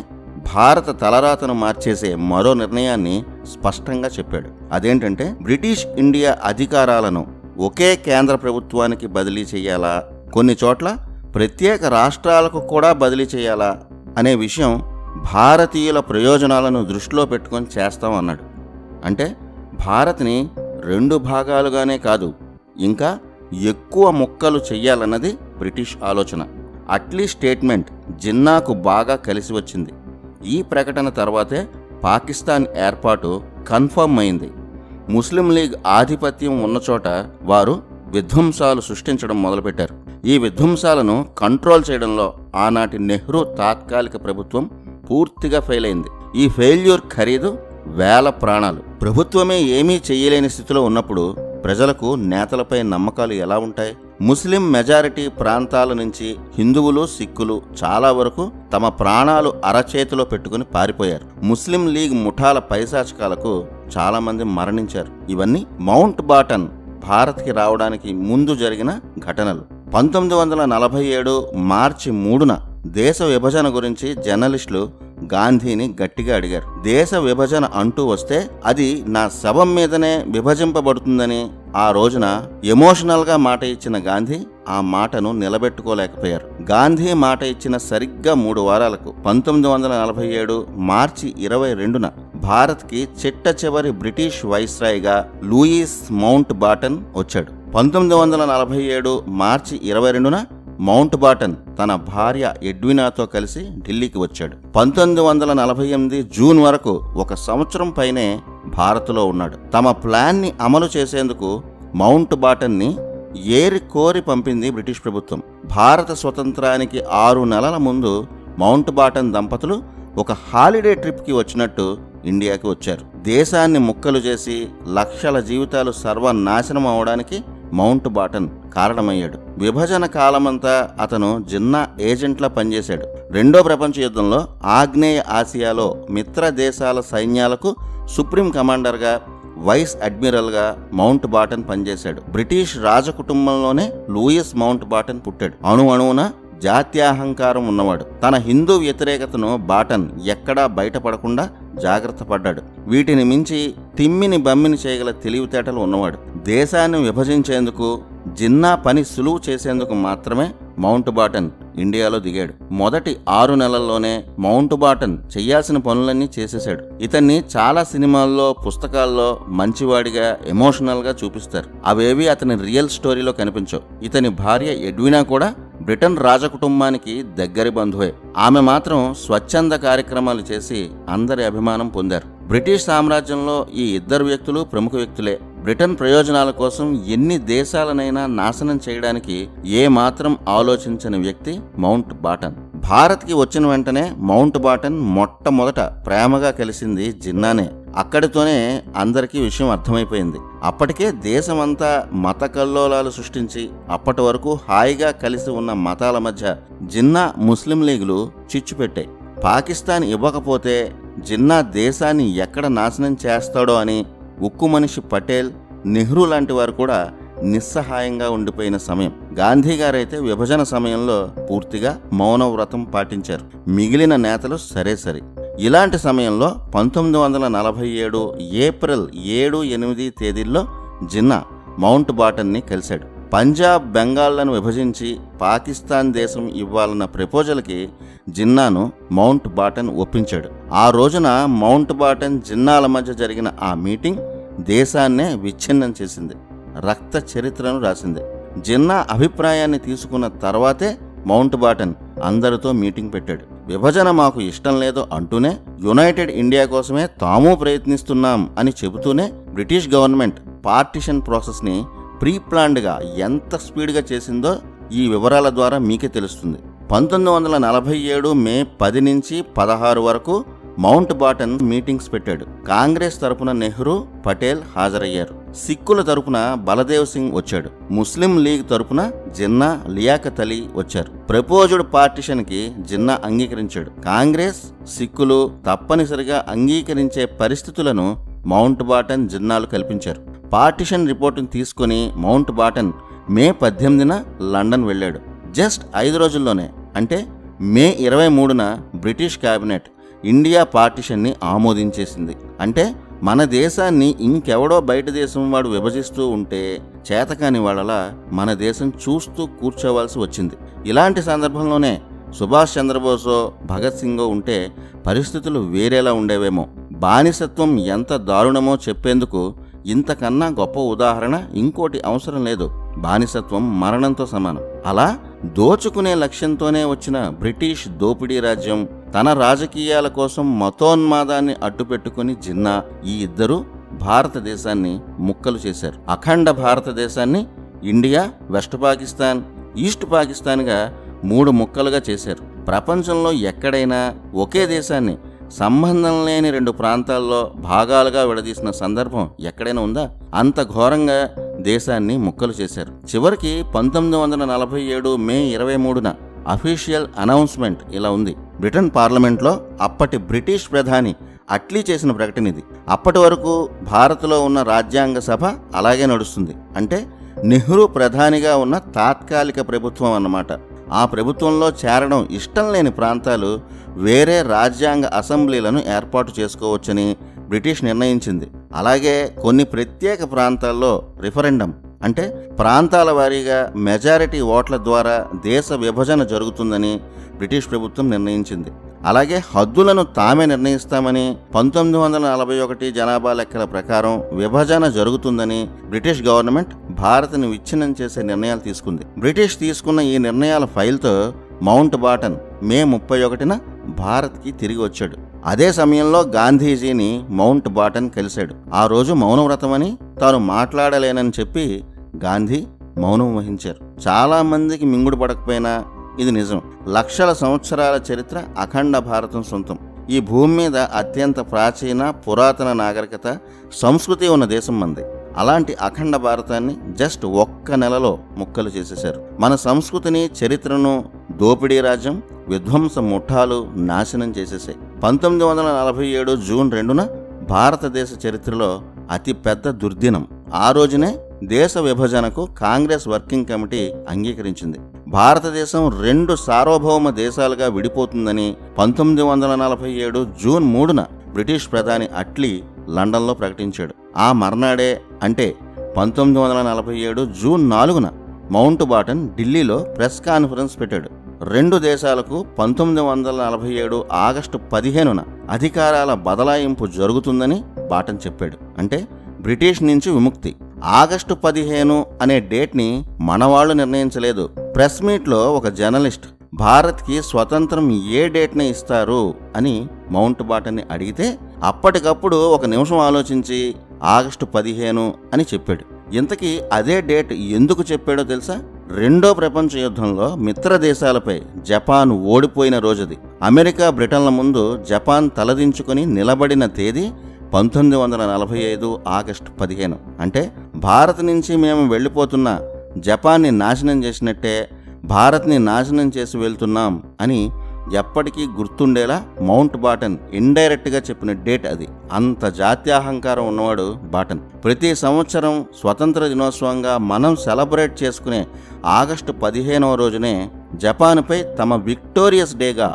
భారత తలరాతను మార్చేసే మరో నిర్ణయాన్ని స్పష్టంగా చెప్పాడు. అదేంటంటే బ్రిటిష్ ఇండియా అధికారాలను ఒకే కేంద్ర ప్రభుత్వానికి బదిలీ చేయాలా, కొన్ని చోట్ల ప్రత్యేక రాష్ట్రాలకు కూడా బదిలీ చేయాలా అనే విషయం భారతీయుల ప్రయోజనాలను దృష్టిలో పెట్టుకొని చేస్తామన్నాడు. అంటే భారత్ని 2 భాగాలుగానే కాదు, ఇంకా ఎక్కువ ముక్కలు చెయ్యాలన్నది బ్రిటిష్ ఆలోచన. అట్లీ స్టేట్మెంట్ జిన్నాకు బాగా కలిసి వచ్చింది. ఈ ప్రకటన తర్వాతే పాకిస్తాన్ ఏర్పాటు కన్ఫర్మ్ అయింది. ముస్లిం లీగ్ ఆధిపత్యం ఉన్న చోట వారు విధ్వంసాలు సృష్టించడం మొదలుపెట్టారు. ఈ విధ్వంసాలను కంట్రోల్ చేయడంలో ఆనాటి నెహ్రూ తాత్కాలిక ప్రభుత్వం పూర్తిగా ఫెయిల్ అయింది. ఈ ఫెయిల్యూర్ ఖరీదు వేల ప్రాణాలు. ప్రభుత్వమే ఏమీ చేయలేని స్థితిలో ఉన్నప్పుడు ప్రజలకు నేతలపై నమ్మకాలు ఎలా ఉంటాయి? ముస్లిం మెజారిటీ ప్రాంతాల నుంచి హిందువులు, సిక్కులు చాలా వరకు తమ ప్రాణాలు అరచేతిలో పెట్టుకుని పారిపోయారు. ముస్లిం లీగ్ ముఠాల పైశాచికాలకు చాలా మంది మరణించారు. ఇవన్నీ మౌంట్ బాటన్ భారత్కి రావడానికి ముందు జరిగిన ఘటనలు. 1947 మార్చి 3న దేశ విభజన గురించి జర్నలిస్టులు గాంధీని గట్టిగా అడిగారు. దేశ విభజన అంటూ వస్తే అది నా శవం మీదనే విభజింపబడుతుందని ఆ రోజున ఎమోషనల్గా మాట ఇచ్చిన గాంధీ ఆ మాటను నిలబెట్టుకోలేకపోయారు. గాంధీ మాట ఇచ్చిన సరిగ్గా 3 వారాలకు 1947 మార్చి 22న భారత్కి చిట్ట చివరి బ్రిటిష్ వైస్రాయ్గా లూయిస్ మౌంట్ బాటన్ వచ్చాడు. 1947 మార్చి 22న మౌంట్ బాటన్ తన భార్య ఎడ్వినాతో కలిసి ఢిల్లీకి వచ్చాడు. 1948 జూన్ వరకు 1 సంవత్సరం పైనే భారత్లో ఉన్నాడు. తమ ప్లాన్ని అమలు చేసేందుకు మౌంట్ బాటన్ని ఏరి కోరి పంపింది బ్రిటిష్ ప్రభుత్వం. భారత స్వతంత్రానికి 6 నెలల ముందు మౌంట్ బాటన్ దంపతులు ఒక హాలిడే ట్రిప్కి వచ్చినట్టు ఇండియాకి వచ్చారు. దేశాన్ని ముక్కలు చేసి లక్షల జీవితాలు సర్వనాశనం అవడానికి మౌంట్ బాటన్ కారణమయ్యాడు. విభజన కాలమంతా అతను జిన్నా ఏజెంట్లా పనిచేశాడు. 2వ ప్రపంచ యుద్ధంలో ఆగ్నేయ ఆసియాలో మిత్ర దేశాల సైన్యాలకు సుప్రీం కమాండర్గా, వైస్ అడ్మిరల్గా మౌంట్ బాటన్ పనిచేశాడు. బ్రిటిష్ రాజకుటుంబంలోనే లూయిస్ మౌంట్ బాటన్ పుట్టాడు. అణువున జాత్యాహంకారం ఉన్నవాడు. తన హిందూ వ్యతిరేకతను బాటన్ ఎక్కడా బయటపడకుండా జాగ్రత్త పడ్డాడు. వీటిని మించి తిమ్మిని బమ్మిని చేయగల తెలివితేటలు ఉన్నవాడు. దేశాన్ని విభజించేందుకు, జిన్నా పని సులువు చేసేందుకు మాత్రమే మౌంట్ బాటన్ ఇండియాలో దిగాడు. మొదటి 6 నెలల్లోనే మౌంట్ బాటన్ చెయ్యాల్సిన పనులన్నీ చేసేశాడు. ఇతన్ని చాలా సినిమాల్లో, పుస్తకాల్లో మంచివాడిగా, ఎమోషనల్గా చూపిస్తారు. అవేవి అతని రియల్ స్టోరీలో కనిపించవు. ఇతని భార్య ఎడ్వినా కూడా బ్రిటన్ రాజకుటుంబానికి దగ్గరి బంధువే. ఆమె మాత్రం స్వచ్ఛంద కార్యక్రమాలు చేసి అందరి అభిమానం పొందారు. బ్రిటిష్ సామ్రాజ్యంలో ఈ 2 వ్యక్తులు ప్రముఖ వ్యక్తులే. బ్రిటన్ ప్రయోజనాల కోసం ఎన్ని దేశాలనైనా నాశనం చేయడానికి ఏ మాత్రం ఆలోచించని వ్యక్తి మౌంట్ బాటన్. భారత్కి వచ్చిన వెంటనే మౌంట్ బాటన్ మొట్టమొదట ప్రేమగా కలిసింది జిన్నానే. అక్కడితోనే అందరికీ విషయం అర్థమైపోయింది. అప్పటికే దేశమంతా మత కల్లోలాలు సృష్టించి అప్పటి వరకు హాయిగా కలిసి ఉన్న మతాల మధ్య జిన్నా, ముస్లిం లీగులు చిచ్చు పెట్టాయి. పాకిస్తాన్ ఇవ్వకపోతే జిన్నా దేశాన్ని ఎక్కడ నాశనం చేస్తాడో అని ఉక్కు మనిషి పటేల్, నెహ్రూ లాంటి వారు కూడా నిస్సహాయంగా ఉండిపోయిన సమయం. గాంధీ గారైతే విభజన సమయంలో పూర్తిగా మౌనవ్రతం పాటించారు. మిగిలిన నేతలు సరే. ఇలాంటి సమయంలో 1947 ఏప్రిల్ 7, 8 తేదీల్లో జిన్నా మౌంట్ బాటన్ని కలిశాడు. పంజాబ్, బెంగాల్లను విభజించి పాకిస్తాన్ దేశం ఇవ్వాలన్న ప్రపోజల్కి జిన్నాను మౌంట్ బాటన్ ఒప్పించాడు. ఆ రోజున మౌంట్ బాటన్, జిన్నాల మధ్య జరిగిన ఆ మీటింగ్ దేశాన్నే విచ్ఛిన్నం చేసింది, రక్త చరిత్రను రాసింది. జిన్నా అభిప్రాయాన్ని తీసుకున్న తర్వాతే మౌంట్ బాటన్ అందరితో మీటింగ్ పెట్టాడు. విభజన మాకు ఇష్టం లేదు అంటూనే, యునైటెడ్ ఇండియా కోసమే తాము ప్రయత్నిస్తున్నాం అని చెబుతూనే బ్రిటిష్ గవర్నమెంట్ పార్టిషన్ ప్రాసెస్ని ప్రీప్లాన్డ్గా ఎంత స్పీడ్గా చేసిందో ఈ వివరాల ద్వారా మీకే తెలుస్తుంది. 1947 మే 10 నుంచి 16 వరకు మౌంట్ బాటన్ మీటింగ్స్ పెట్టాడు. కాంగ్రెస్ తరపున నెహ్రూ, పటేల్ హాజరయ్యారు. సిక్కుల తరపున బలదేవ్ సింగ్ వచ్చాడు. ముస్లిం లీగ్ తరపున జిన్నా, లియాఖత్ అలీ వచ్చారు. ప్రపోజ్డ్ పార్టిషన్ కి జిన్నా అంగీకరించాడు. కాంగ్రెస్, సిక్కులు తప్పనిసరిగా అంగీకరించే పరిస్థితులను మౌంట్ బాటన్, జిన్నాలు కల్పించారు. పార్టిషన్ రిపోర్టును తీసుకుని మౌంట్ బాటన్ మే 18న లండన్ వెళ్ళాడు. జస్ట్ 5 రోజుల్లోనే, అంటే మే 23న బ్రిటిష్ క్యాబినెట్ ఇండియా పార్టిషన్ని ఆమోదించేసింది. అంటే మన దేశాన్ని ఇంకెవడో బయట దేశం వాడు విభజిస్తూ ఉంటే చేతకాని వాళ్ళలా మన దేశం చూస్తూ కూర్చోవాల్సి వచ్చింది. ఇలాంటి సందర్భంలోనే సుభాష్ చంద్రబోసో భగత్ సింగో ఉంటే పరిస్థితులు వేరేలా ఉండేవేమో. బానిసత్వం ఎంత దారుణమో చెప్పేందుకు ఇంతకన్నా గొప్ప ఉదాహరణ ఇంకోటి అవసరం లేదు. బానిసత్వం మరణంతో సమానం. అలా దోచుకునే లక్ష్యంతోనే వచ్చిన బ్రిటిష్ దోపిడీ రాజ్యం తన రాజకీయాల కోసం మతోన్మాదాన్ని అడ్డుపెట్టుకుని జిన్నా ఈ ఇద్దరూ భారతదేశాన్ని ముక్కలు చేశారు. అఖండ భారతదేశాన్ని ఇండియా, వెస్ట్ పాకిస్తాన్, ఈస్ట్ పాకిస్తాన్గా 3 ముక్కలుగా చేశారు. ప్రపంచంలో ఎక్కడైనా ఒకే దేశాన్ని సంబంధం లేని 2 ప్రాంతాల్లో భాగాలుగా విడదీసిన సందర్భం ఎక్కడైనా ఉందా? అంత ఘోరంగా దేశాన్ని ముక్కలు చేశారు. చివరికి 1947 మే 23న అఫీషియల్ అనౌన్స్మెంట్ ఇలా ఉంది. బ్రిటన్ పార్లమెంట్లో అప్పటి బ్రిటిష్ ప్రధాని అట్లీ చేసిన ప్రకటన ఇది. అప్పటి వరకు భారత్లో ఉన్న రాజ్యాంగ సభ అలాగే నడుస్తుంది. అంటే నెహ్రూ ప్రధానిగా ఉన్న తాత్కాలిక ప్రభుత్వం అన్నమాట. ఆ ప్రభుత్వంలో చేరడం ఇష్టం లేని ప్రాంతాలు వేరే రాజ్యాంగ అసెంబ్లీలను ఏర్పాటు చేసుకోవచ్చని బ్రిటిష్ నిర్ణయించింది. అలాగే కొన్ని ప్రత్యేక ప్రాంతాల్లో రిఫరెండం అంటే ప్రాంతాల వారీగా మెజారిటీ ఓట్ల ద్వారా దేశ విభజన జరుగుతుందని బ్రిటిష్ ప్రభుత్వం నిర్ణయించింది. అలాగే హద్దులను తామే నిర్ణయిస్తామని 1941 జనాభా లెక్కల ప్రకారం విభజన జరుగుతుందని బ్రిటిష్ గవర్నమెంట్ భారత్ని విచ్ఛిన్నం చేసే నిర్ణయాలు తీసుకుంది. బ్రిటిష్ తీసుకున్న ఈ నిర్ణయాల ఫైల్తో మౌంట్ బాటన్ మే 31న భారత్కి తిరిగి వచ్చాడు. అదే సమయంలో గాంధీజీని మౌంట్ బాటన్ కలిశాడు. ఆ రోజు మౌనవ్రతమని తాను మాట్లాడలేనని చెప్పి గాంధీ మౌనం వహించారు. చాలా మందికి మింగుడు పడకపోయినా ఇది నిజం. లక్షల సంవత్సరాల చరిత్ర అఖండ భారతం సొంతం. ఈ భూమి మీద అత్యంత ప్రాచీన పురాతన నాగరికత, సంస్కృతి ఉన్న దేశం మంది. అలాంటి అఖండ భారతాన్ని జస్ట్ 1 నెలలో ముక్కలు చేసేశారు. మన సంస్కృతిని, చరిత్రను దోపిడీ రాజ్యం, విధ్వంస ముఠాలు నాశనం చేసేసాయి. 1947 జూన్ 2న భారతదేశ చరిత్రలో అతి పెద్ద దుర్దినం. ఆ రోజునే దేశ విభజనకు కాంగ్రెస్ వర్కింగ్ కమిటీ అంగీకరించింది. భారతదేశం 2 సార్వభౌమ దేశాలుగా విడిపోతుందని 1947 జూన్ 3న బ్రిటిష్ ప్రధాని అట్లీ లండన్లో ప్రకటించాడు. ఆ మర్నాడే అంటే 1947 జూన్ 4న మౌంట్ బాటన్ ఢిల్లీలో ప్రెస్ కాన్ఫరెన్స్ పెట్టాడు. 2 దేశాలకు 1947 ఆగస్టు 15న అధికారాల బదలాయింపు జరుగుతుందని బాటన్ చెప్పాడు. అంటే బ్రిటిష్ నుంచి విముక్తి. ఆగస్టు 15 అనే డేట్ని మనవాళ్లు నిర్ణయించలేదు. ప్రెస్ మీట్లో ఒక జర్నలిస్ట్ భారత్కి స్వతంత్రం ఏ డేట్ని ఇస్తారు అని మౌంట్ బాటన్ని అడిగితే అప్పటికప్పుడు 1 నిమిషం ఆలోచించి ఆగస్టు 15 అని చెప్పాడు. ఇంతకీ అదే డేట్ ఎందుకు చెప్పాడో తెలుసా? 2వ ప్రపంచ యుద్ధంలో మిత్ర దేశాలపై జపాన్ ఓడిపోయిన రోజుది. అమెరికా, బ్రిటన్ల ముందు జపాన్ తలదించుకుని నిలబడిన తేదీ 1945 ఆగస్టు 15. అంటే భారత్ నుంచి మేము వెళ్ళిపోతున్న జపాన్ని నాశనం చేసినట్టే భారత్ని నాశనం చేసి వెళ్తున్నాం అని ఎప్పటికీ గుర్తుండేలా మౌంట్ బాటన్ ఇండైరెక్ట్గా చెప్పిన డేట్ అది. అంత జాత్యాహంకారం ఉన్నవాడు బాటన్. ప్రతి సంవత్సరం స్వతంత్ర దినోత్సవంగా మనం సెలబ్రేట్ చేసుకునే ఆగస్టు 15వ రోజునే జపాన్పై తమ విక్టోరియస్ డేగా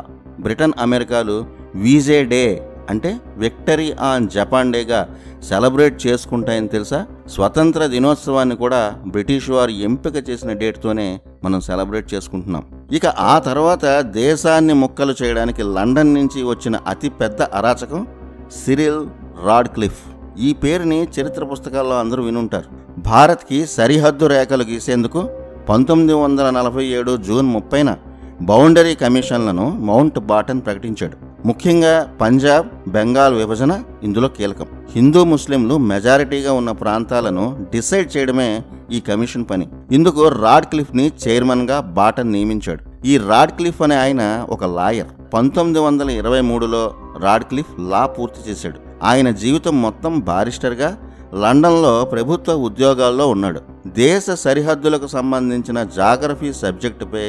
బ్రిటన్, అమెరికాలు వీజే డే అంటే విక్టరీ ఆన్ జపాన్ డేగా సెలబ్రేట్ చేసుకుంటాయని తెలుసా? స్వతంత్ర దినోత్సవాన్ని కూడా బ్రిటిష్ వారు ఎంపిక చేసిన డేట్తోనే మనం సెలబ్రేట్ చేసుకుంటున్నాం. ఇక ఆ తర్వాత దేశాన్ని ముక్కలు చేయడానికి లండన్ నుంచి వచ్చిన అతి పెద్ద అరాచకం సిరిల్ రాడ్క్లిఫ్. ఈ పేరుని చరిత్ర పుస్తకాల్లో అందరూ వినుంటారు. భారత్కి సరిహద్దు రేఖలు గీసేందుకు 1947 జూన్ 30న బౌండరీ కమిషన్లను మౌంట్ బాటన్ ప్రకటించాడు. ముఖ్యంగా పంజాబ్, బెంగాల్ విభజన ఇందులో కీలకం. హిందూ ముస్లింలు మెజారిటీగా ఉన్న ప్రాంతాలను డిసైడ్ చేయడమే ఈ కమిషన్ పని. ఇందుకు రాడ్క్లిఫ్ని చైర్మన్గా బాటన్ నియమించాడు. ఈ రాడ్క్లిఫ్ అనే ఆయన ఒక లాయర్. 1923లో రాడ్క్లిఫ్ లా పూర్తి చేశాడు. ఆయన జీవితం మొత్తం బారిస్టర్గా లండన్లో ప్రభుత్వ ఉద్యోగాల్లో ఉన్నాడు. దేశ సరిహద్దులకు సంబంధించిన జాగ్రఫీ సబ్జెక్టుపై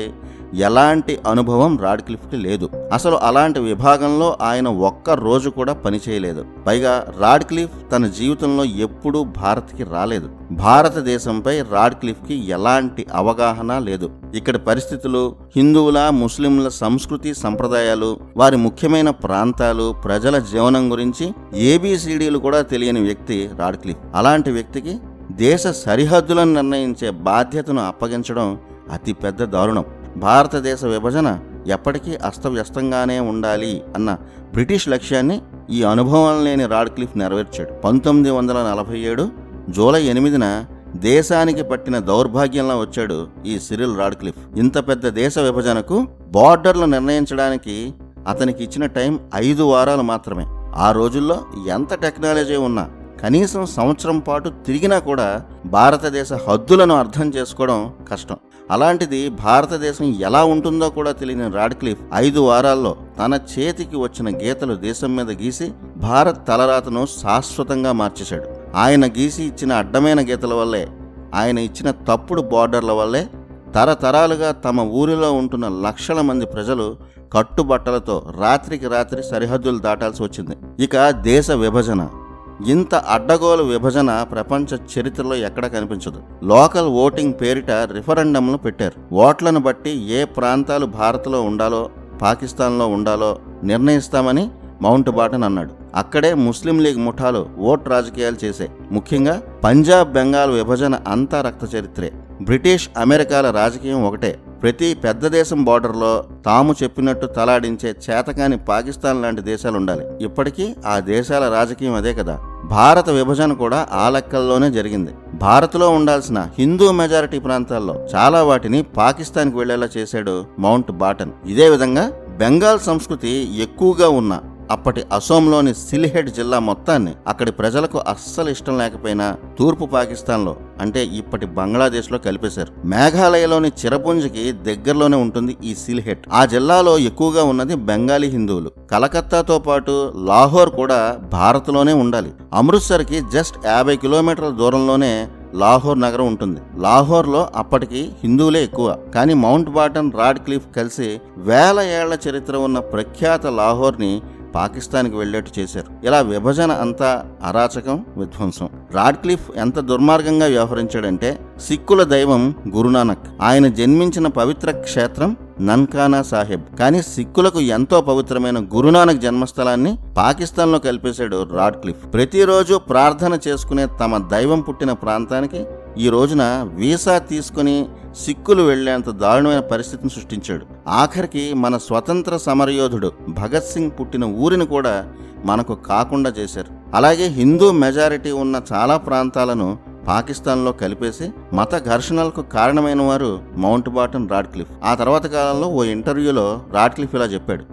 ఎలాంటి అనుభవం రాడ్క్లిఫ్కి లేదు. అసలు అలాంటి విభాగంలో ఆయన ఒక్క రోజు కూడా పనిచేయలేదు. పైగా రాడ్క్లిఫ్ తన జీవితంలో ఎప్పుడూ భారత్కి రాలేదు. భారతదేశంపై రాడ్క్లిఫ్కి ఎలాంటి అవగాహన లేదు. ఇక్కడి పరిస్థితులు, హిందువుల ముస్లింల సంస్కృతి సంప్రదాయాలు, వారి ముఖ్యమైన ప్రాంతాలు, ప్రజల జీవనం గురించి ఏబిసిడీలు కూడా తెలియని వ్యక్తి రాడ్క్లిఫ్. అలాంటి వ్యక్తికి దేశ సరిహద్దులను నిర్ణయించే బాధ్యతను అప్పగించడం అతి పెద్ద దారుణం. భారతదేశ విభజన ఎప్పటికీ అస్తవ్యస్తంగానే ఉండాలి అన్న బ్రిటిష్ లక్ష్యాన్ని ఈ అనుభవం లేని రాడ్క్లిఫ్ నెరవేర్చాడు. 1947 జూలై 8న దేశానికి పట్టిన దౌర్భాగ్యంలో వచ్చాడు ఈ సిరిల్ రాడ్క్లిఫ్. ఇంత పెద్ద దేశ విభజనకు బార్డర్లు నిర్ణయించడానికి అతనికి ఇచ్చిన టైం 5 వారాలు మాత్రమే. ఆ రోజుల్లో ఎంత టెక్నాలజీ ఉన్నా కనీసం సంవత్సరం పాటు తిరిగినా కూడా భారతదేశ హద్దులను అర్థం చేసుకోవడం కష్టం. అలాంటిది భారతదేశం ఎలా ఉంటుందో కూడా తెలియని రాడ్క్లిఫ్ 5 వారాల్లో తన చేతికి వచ్చిన గీతలు దేశం మీద గీసి భారత్ తలరాతను శాశ్వతంగా మార్చేశాడు. ఆయన గీసి ఇచ్చిన అడ్డమైన గీతల వల్లే, ఆయన ఇచ్చిన తప్పుడు బార్డర్ల వల్లే తరతరాలుగా తమ ఊరిలో ఉంటున్న లక్షల మంది ప్రజలు కట్టుబట్టలతో రాత్రికి రాత్రి సరిహద్దులు దాటాల్సి వచ్చింది. ఇక దేశ విభజన, ఇంత అడ్డగోలు విభజన ప్రపంచ చరిత్రలో ఎక్కడ కనిపించదు. లోకల్ ఓటింగ్ పేరిట రిఫరెండంలు పెట్టారు. ఓట్లను బట్టి ఏ ప్రాంతాలు భారత్లో ఉండాలో, పాకిస్తాన్లో ఉండాలో నిర్ణయిస్తామని మౌంట్ బాటన్ అన్నాడు. అక్కడే ముస్లిం లీగ్ ముఠాలు ఓట్ రాజకీయాలు చేశాయి. ముఖ్యంగా పంజాబ్ బెంగాల్ విభజన అంతా రక్త చరిత్రే. బ్రిటిష్ అమెరికాల రాజకీయం ఒకటే. ప్రతి పెద్ద దేశం బార్డర్లో తాము చెప్పినట్టు తలాడించే చేతకాని పాకిస్తాన్ లాంటి దేశాలు ఉండాలి. ఇప్పటికీ ఆ దేశాల రాజకీయం అదే కదా. భారత విభజన కూడా ఆ లెక్కల్లోనే జరిగింది. భారత్లో ఉండాల్సిన హిందూ మెజారిటీ ప్రాంతాల్లో చాలా వాటిని పాకిస్తాన్కి వెళ్లేలా చేశాడు మౌంట్ బాటన్. ఇదే విధంగా బెంగాల్ సంస్కృతి ఎక్కువగా ఉన్న అప్పటి అసోంలోని సిల్హెట్ జిల్లా మొత్తాన్ని అక్కడి ప్రజలకు అస్సలు ఇష్టం లేకపోయినా తూర్పు పాకిస్తాన్లో, అంటే ఇప్పటి బంగ్లాదేశ్లో కలిపేశారు. మేఘాలయలోని చిరపుంజికి దగ్గరలోనే ఉంటుంది ఈ సిల్హెట్. ఆ జిల్లాలో ఎక్కువగా ఉన్నది బెంగాలీ హిందువులు. కలకత్తాతో పాటు లాహోర్ కూడా భారత్లోనే ఉండాలి. అమృత్సర్కి జస్ట్ 50 కిలోమీటర్ల దూరంలోనే లాహోర్ నగరం ఉంటుంది. లాహోర్లో అప్పటికి హిందువులే ఎక్కువ. కానీ మౌంట్ బాటన్, రాడ్క్లిఫ్ కలిసి 1000 ఏళ్ల చరిత్ర ఉన్న ప్రఖ్యాత లాహోర్ని పాకిస్తాన్కి వెళ్లేట్టు చేశారు. ఇలా విభజన అంతా అరాచకం, విధ్వంసం. రాడ్క్లిఫ్ ఎంత దుర్మార్గంగా వ్యవహరించాడంటే, సిక్కుల దైవం గురునానక్, ఆయన జన్మించిన పవిత్ర క్షేత్రం నన్కానా సాహెబ్, కానీ సిక్కులకు ఎంతో పవిత్రమైన గురునానక్ జన్మస్థలాన్ని పాకిస్తాన్లో కలిపేశాడు రాడ్క్లిఫ్. ప్రతిరోజు ప్రార్థన చేసుకునే తమ దైవం పుట్టిన ప్రాంతానికి ఈ రోజున వీసా తీసుకుని సిక్కులు వెళ్లేంత దారుణమైన పరిస్థితిని సృష్టించాడు. ఆఖరికి మన స్వతంత్ర సమరయోధుడు భగత్ సింగ్ పుట్టిన ఊరిని కూడా మనకు కాకుండా చేశారు. అలాగే హిందూ మెజారిటీ ఉన్న చాలా ప్రాంతాలను పాకిస్తాన్లో కలిపేసి మత ఘర్షణలకు కారణమైన వారు మౌంట్ బాటన్, రాడ్క్లిఫ్. ఆ తర్వాత కాలంలో ఓ ఇంటర్వ్యూలో రాడ్క్లిఫ్ ఇలా చెప్పాడు: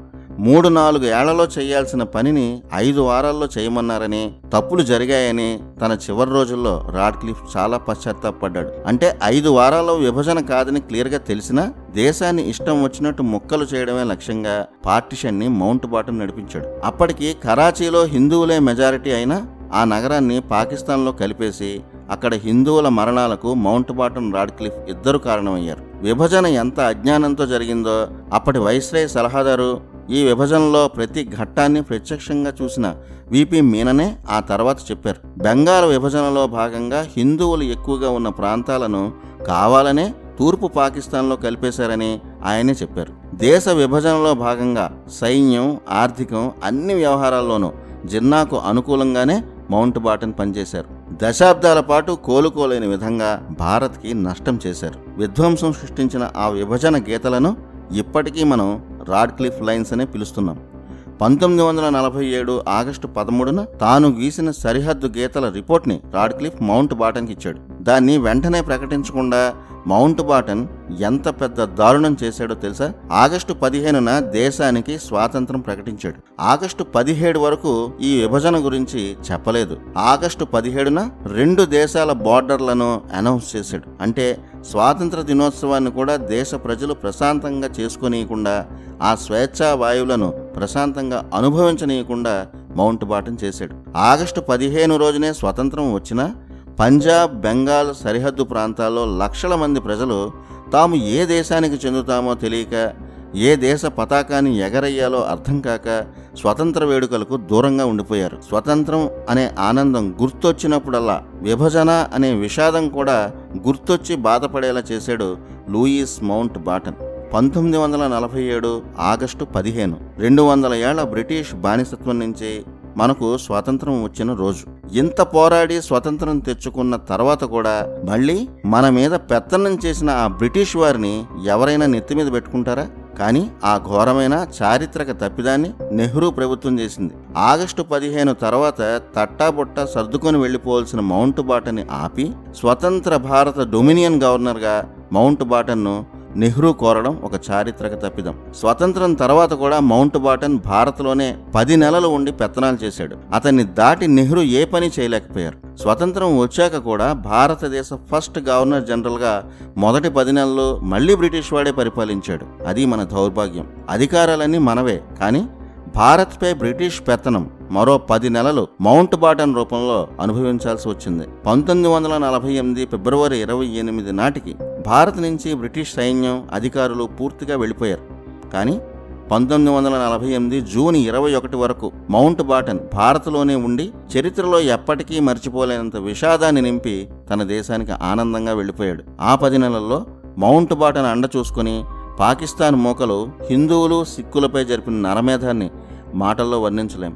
3-4 ఏళ్లలో చేయాల్సిన పనిని 5 వారాల్లో చేయమన్నారని, తప్పులు జరిగాయని తన చివరి రోజుల్లో రాడ్క్లిఫ్ చాలా పశ్చాత్తాపడ్డాడు. అంటే 5 వారాల్లో విభజన కాదని క్లియర్గా తెలిసినా దేశాన్ని ఇష్టం వచ్చినట్టు ముక్కలు చేయడమే లక్ష్యంగా పార్టిషన్ని మౌంట్ బాటన్ నడిపించాడు. అప్పటికి కరాచీలో హిందువులే మెజారిటీ అయినా ఆ నగరాన్ని పాకిస్తాన్లో కలిపేసి అక్కడ హిందువుల మరణాలకు మౌంట్ బాటన్, రాడ్క్లిఫ్ ఇద్దరు కారణమయ్యారు. విభజన ఎంత అజ్ఞానంతో జరిగిందో అప్పటి వైస్రాయ్ సలహాదారు ఈ విభజనలో ప్రతి ఘట్టాన్ని ప్రత్యక్షంగా చూసిన విపి మీననే ఆ తర్వాత చెప్పారు. బెంగాల్ విభజనలో భాగంగా హిందువులు ఎక్కువగా ఉన్న ప్రాంతాలను కావాలనే తూర్పు పాకిస్తాన్లో కలిపేశారని ఆయనే చెప్పారు. దేశ విభజనలో భాగంగా సైన్యం, ఆర్థికం అన్ని వ్యవహారాల్లోనూ జిన్నాకు అనుకూలంగానే మౌంట్ బాటన్ పనిచేశారు. దశాబ్దాల పాటు కోలుకోలేని విధంగా భారత్కి నష్టం చేశారు. విధ్వంసం సృష్టించిన ఆ విభజన గీతలను ఇప్పటికీ మనం రాడ్క్లిఫ్ లైన్స్ అనే పిలుస్తున్నాం. 1947 ఆగస్టు 13న తాను గీసిన సరిహద్దు గీతల రిపోర్ట్ని రాడ్క్లిఫ్ మౌంట్ బాటన్కి ఇచ్చాడు. దాన్ని వెంటనే ప్రకటించకుండా మౌంట్ బాటన్ ఎంత పెద్ద దారుణం చేశాడో తెలుసా? ఆగస్టు 15న దేశానికి స్వాతంత్రం ప్రకటించాడు. ఆగస్టు 17 వరకు ఈ విభజన గురించి చెప్పలేదు. ఆగస్టు 17న 2 దేశాల బార్డర్లను అనౌన్స్ చేశాడు. అంటే స్వాతంత్ర దినోత్సవాన్ని కూడా దేశ ప్రజలు ప్రశాంతంగా చేసుకోనీయకుండా, ఆ స్వేచ్ఛా వాయువులను ప్రశాంతంగా అనుభవించనీయకుండా మౌంట్ బాటన్ చేశాడు. ఆగస్టు 15 రోజునే స్వతంత్రం వచ్చినా పంజాబ్, బెంగాల్ సరిహద్దు ప్రాంతాల్లో లక్షల మంది ప్రజలు తాము ఏ దేశానికి చెందుతామో తెలియక, ఏ దేశ పతాకాన్ని ఎగరయ్యాలో అర్థం కాక స్వతంత్ర వేడుకలకు దూరంగా ఉండిపోయారు. స్వతంత్రం అనే ఆనందం గుర్తొచ్చినప్పుడల్లా విభజన అనే విషాదం కూడా గుర్తొచ్చి బాధపడేలా చేశాడు లూయిస్ మౌంట్ బాటన్. 1947 ఆగస్టు 15 200 ఏళ్ల బ్రిటిష్ బానిసత్వం నుంచి మనకు స్వాతంత్రం వచ్చిన రోజు. ఇంత పోరాడి స్వతంత్రం తెచ్చుకున్న తర్వాత కూడా మళ్ళీ మన మీద పెత్తనం చేసిన ఆ బ్రిటిష్ వారిని ఎవరైనా నెత్తి మీద పెట్టుకుంటారా? కానీ ఆ ఘోరమైన చారిత్రక తప్పిదాన్ని నెహ్రూ ప్రభుత్వం చేసింది. ఆగస్టు 15 తర్వాత తట్టాబుట్ట సర్దుకొని వెళ్లిపోవాల్సిన మౌంట్ బాటన్ని ఆపి స్వతంత్ర భారత డొమినియన్ గవర్నర్గా మౌంట్ బాటన్ను నెహ్రూ కోరడం ఒక చారిత్రక తప్పిదం. స్వతంత్రం తర్వాత కూడా మౌంట్ బాటన్ భారత్లోనే 10 నెలలు ఉండి పెత్తనాలు చేశాడు. అతన్ని దాటి నెహ్రూ ఏ పని చేయలేకపోయారు. స్వతంత్రం వచ్చాక కూడా భారతదేశ ఫస్ట్ గవర్నర్ జనరల్గా మొదటి 10 నెలలు మళ్ళీ బ్రిటిష్ వాడే పరిపాలించాడు. అది మన దౌర్భాగ్యం. అధికారాలన్నీ మనవే, కానీ భారత్పై బ్రిటిష్ పెత్తనం మరో 10 నెలలు మౌంట్ బాటన్ రూపంలో అనుభవించాల్సి వచ్చింది. 1948 ఫిబ్రవరి 28 నాటికి భారత్ నుంచి బ్రిటిష్ సైన్యం అధికారులు పూర్తిగా వెళ్ళిపోయారు. కానీ 1948 జూన్ 21 వరకు మౌంట్ బాటన్ భారత్లోనే ఉండి చరిత్రలో ఎప్పటికీ మర్చిపోలేనంత విషాదాన్ని నింపి తన దేశానికి ఆనందంగా వెళ్ళిపోయాడు. ఆ 10 నెలల్లో మౌంట్ బాటన్ అండ చూసుకుని పాకిస్తాన్ మూకలు హిందువులు సిక్కులపై జరిపిన నరమేధాన్ని మాటల్లో వర్ణించలేం.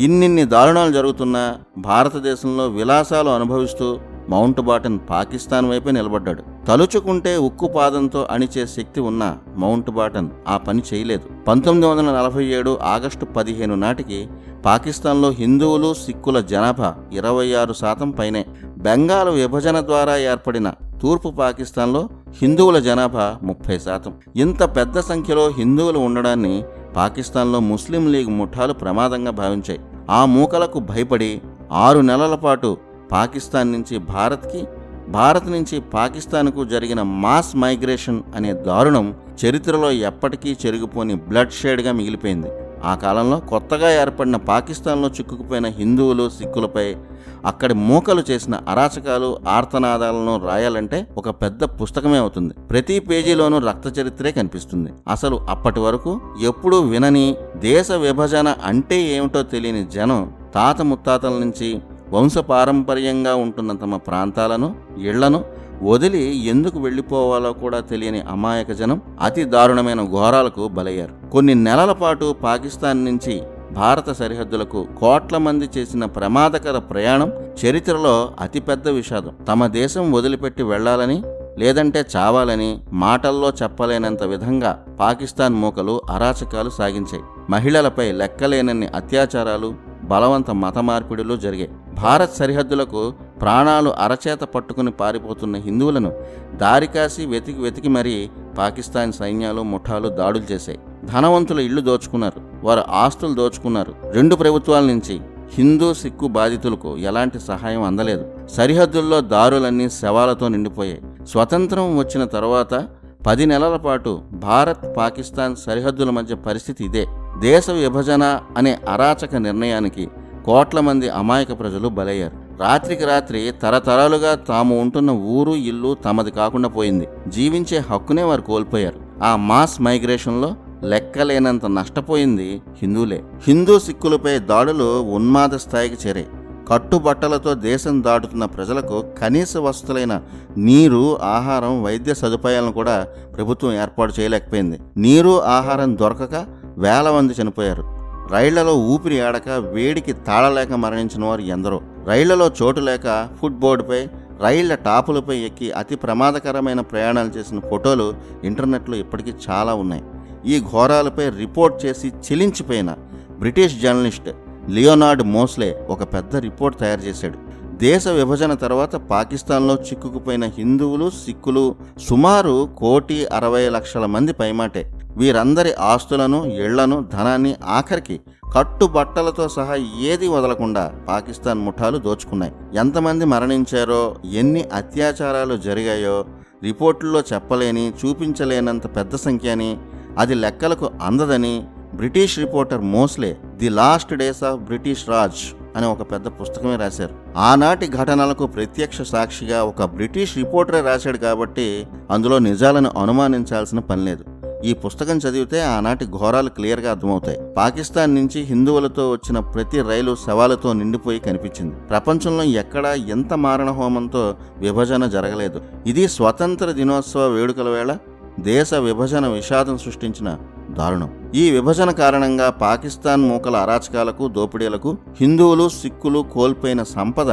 ఇన్నిన్ని దారుణాలు జరుగుతున్నా భారతదేశంలో విలాసాలు అనుభవిస్తూ మౌంట్ బాటన్ పాకిస్తాన్ వైపే నిలబడ్డాడు. తలుచుకుంటే ఉక్కు పాదంతో అణిచే శక్తి ఉన్న మౌంట్ బాటన్ ఆ పని చేయలేదు. 1947 ఆగస్టు 15 నాటికి పాకిస్తాన్లో హిందువులు సిక్కుల జనాభా 26% పైనే. బెంగాల్ విభజన ద్వారా ఏర్పడిన తూర్పు పాకిస్తాన్లో హిందువుల జనాభా 30%. ఇంత పెద్ద సంఖ్యలో హిందువులు ఉండడాన్ని పాకిస్తాన్లో ముస్లిం లీగ్ ముఠాలు ప్రమాదంగా భావించాయి. ఆ మూకలకు భయపడి 6 నెలల పాటు పాకిస్తాన్ నుంచి భారత్ నుంచి పాకిస్తాన్కు జరిగిన మాస్ మైగ్రేషన్ అనే దారుణం చరిత్రలో ఎప్పటికీ చెరిగిపోని బ్లడ్ షేడ్గా మిగిలిపోయింది. ఆ కాలంలో కొత్తగా ఏర్పడిన పాకిస్తాన్లో చిక్కుకుపోయిన హిందువులు సిక్కులపై అక్కడి మూకలు చేసిన అరాచకాలు ఆర్తనాదాలను రాయాలంటే ఒక పెద్ద పుస్తకమే అవుతుంది. ప్రతి పేజీలోనూ రక్త చరిత్రే కనిపిస్తుంది. అసలు అప్పటి వరకు ఎప్పుడూ వినని దేశ విభజన అంటే ఏమిటో తెలియని జనం తాత ముత్తాతల నుంచి వంశపారంపర్యంగా ఉంటున్న తమ ప్రాంతాలను, ఇళ్లను వదిలి ఎందుకు వెళ్లిపోవాలో కూడా తెలియని అమాయక జనం అతి దారుణమైన ఘోరాలకు బలయ్యారు. కొన్ని నెలల పాటు పాకిస్తాన్ నుంచి భారత సరిహద్దులకు కోట్ల మంది చేసిన ప్రమాదకర ప్రయాణం చరిత్రలో అతిపెద్ద విషాదం. తమ దేశం వదిలిపెట్టి వెళ్లాలని లేదంటే చావాలని మాటల్లో చెప్పలేనంత విధంగా పాకిస్తాన్ మూకలు అరాచకాలు సాగించాయి. మహిళలపై లెక్కలేనన్ని అత్యాచారాలు, బలవంత మత మార్పిడులు జరిగాయి. భారత్ సరిహద్దులకు ప్రాణాలు అరచేత పట్టుకుని పారిపోతున్న హిందువులను దారికాసి వెతికి మరీ పాకిస్తాన్ సైన్యాలు ముఠాలు దాడులు చేశాయి. ధనవంతుల ఇళ్లు దోచుకున్నారు, వారి ఆస్తులు దోచుకున్నారు. 2 ప్రభుత్వాల నుంచి హిందూ సిక్కు బాధితులకు ఎలాంటి సహాయం అందలేదు. సరిహద్దుల్లో దారులన్నీ శవాలతో నిండిపోయాయి. స్వతంత్రం వచ్చిన తర్వాత 10 నెలల పాటు భారత్ పాకిస్తాన్ సరిహద్దుల మధ్య పరిస్థితి ఇదే. దేశ విభజన అనే అరాచక నిర్ణయానికి కోట్ల మంది అమాయక ప్రజలు బలయ్యారు. రాత్రికి రాత్రి తరతరాలుగా తాము ఉంటున్న ఊరు ఇల్లు తమది కాకుండా పోయింది. జీవించే హక్కునే వారు కోల్పోయారు. ఆ మాస్ మైగ్రేషన్లో లెక్కలేనంత నష్టపోయింది హిందువులే. హిందూ సిక్కులపై దాడులు ఉన్మాద స్థాయికి చేరాయి. కట్టుబట్టలతో దేశం దాటుతున్న ప్రజలకు కనీస వసతులైన నీరు, ఆహారం, వైద్య సదుపాయాలను కూడా ప్రభుత్వం ఏర్పాటు చేయలేకపోయింది. నీరు, ఆహారం దొరకక వేల మంది చనిపోయారు. రైళ్లలో ఊపిరి ఆడక వేడికి తాళలేక మరణించిన వారు ఎందరో. రైళ్లలో చోటు లేక ఫుట్ బోర్డుపై, రైళ్ల టాపులపై ఎక్కి అతి ప్రమాదకరమైన ప్రయాణాలు చేసిన ఫోటోలు ఇంటర్నెట్లో ఇప్పటికీ చాలా ఉన్నాయి. ఈ ఘోరాలపై రిపోర్ట్ చేసి చెలించిపోయిన బ్రిటిష్ జర్నలిస్ట్ లియోనార్డ్ మోస్లే ఒక పెద్ద రిపోర్ట్ తయారు చేశాడు. దేశ విభజన తర్వాత పాకిస్తాన్లో చిక్కుకుపోయిన హిందువులు, సిక్కులు సుమారు 1,60,00,000 మంది పైమాటే. వీరందరి ఆస్తులను, ఇళ్లను, ధనాన్ని, ఆఖరికి కట్టుబట్టలతో సహా ఏది వదలకుండా పాకిస్తాన్ ముఠాలు దోచుకున్నాయి. ఎంతమంది మరణించారో, ఎన్ని అత్యాచారాలు జరిగాయో రిపోర్టుల్లో చెప్పలేని, చూపించలేనంత పెద్ద సంఖ్య అని, అది లెక్కలకు అందదని British reporter Mosley the last days of British Raj అనే ఒక పెద్ద పుస్తకమే రాశారు. ఆనాటి ఘటనలకు ప్రత్యక్ష సాక్షిగా ఒక బ్రిటిష్ రిపోర్టరే రాశాడు కాబట్టి అందులో నిజాలను అనుమానించాల్సిన పని లేదు. ఈ పుస్తకం చదివితే ఆనాటి ఘోరాలు క్లియర్గా అర్థమవుతాయి. పాకిస్తాన్ నుంచి హిందువులతో వచ్చిన ప్రతి రైలు శవాలతో నిండిపోయి కనిపించింది. ప్రపంచంలో ఎక్కడా ఎంత మారణ హోమంతో విభజన జరగలేదు. ఇది స్వతంత్ర దినోత్సవ వేడుకల వేళ దేశ విభజన విషాదం సృష్టించిన దారుణం. ఈ విభజన కారణంగా పాకిస్తాన్ మూకల అరాచకాలకు, దోపిడీలకు హిందువులు, సిక్కులు కోల్పోయిన సంపద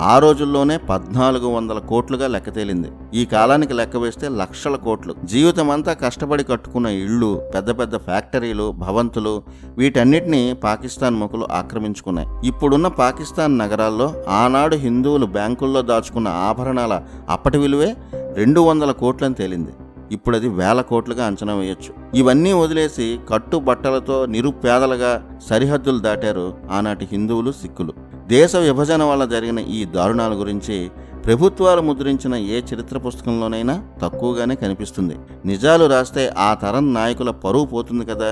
ఆ రోజుల్లోనే 1400 కోట్లుగా లెక్క తేలింది. ఈ కాలానికి లెక్క వేస్తే లక్షల కోట్లు. జీవితమంతా కష్టపడి కట్టుకున్న ఇళ్ళు, పెద్ద పెద్ద ఫ్యాక్టరీలు, భవంతులు వీటన్నిటినీ పాకిస్తాన్ మూకలు ఆక్రమించుకున్నాయి. ఇప్పుడున్న పాకిస్తాన్ నగరాల్లో ఆనాడు హిందువులు బ్యాంకుల్లో దాచుకున్న ఆభరణాల అప్పటి విలువే 200 కోట్లని తేలింది. ఇప్పుడు అది 1000 కోట్లుగా అంచనా వేయొచ్చు. ఇవన్నీ వదిలేసి కట్టుబట్టలతో నిరుపేదలుగా సరిహద్దులు దాటారు ఆనాటి హిందువులు, సిక్కులు. దేశ విభజన వల్ల జరిగిన ఈ దారుణాల గురించి ప్రభుత్వాలు ముద్రించిన ఏ చరిత్ర పుస్తకంలోనైనా తక్కువగానే కనిపిస్తుంది. నిజాలు రాస్తే ఆ తరం నాయకుల పరువు పోతుంది కదా,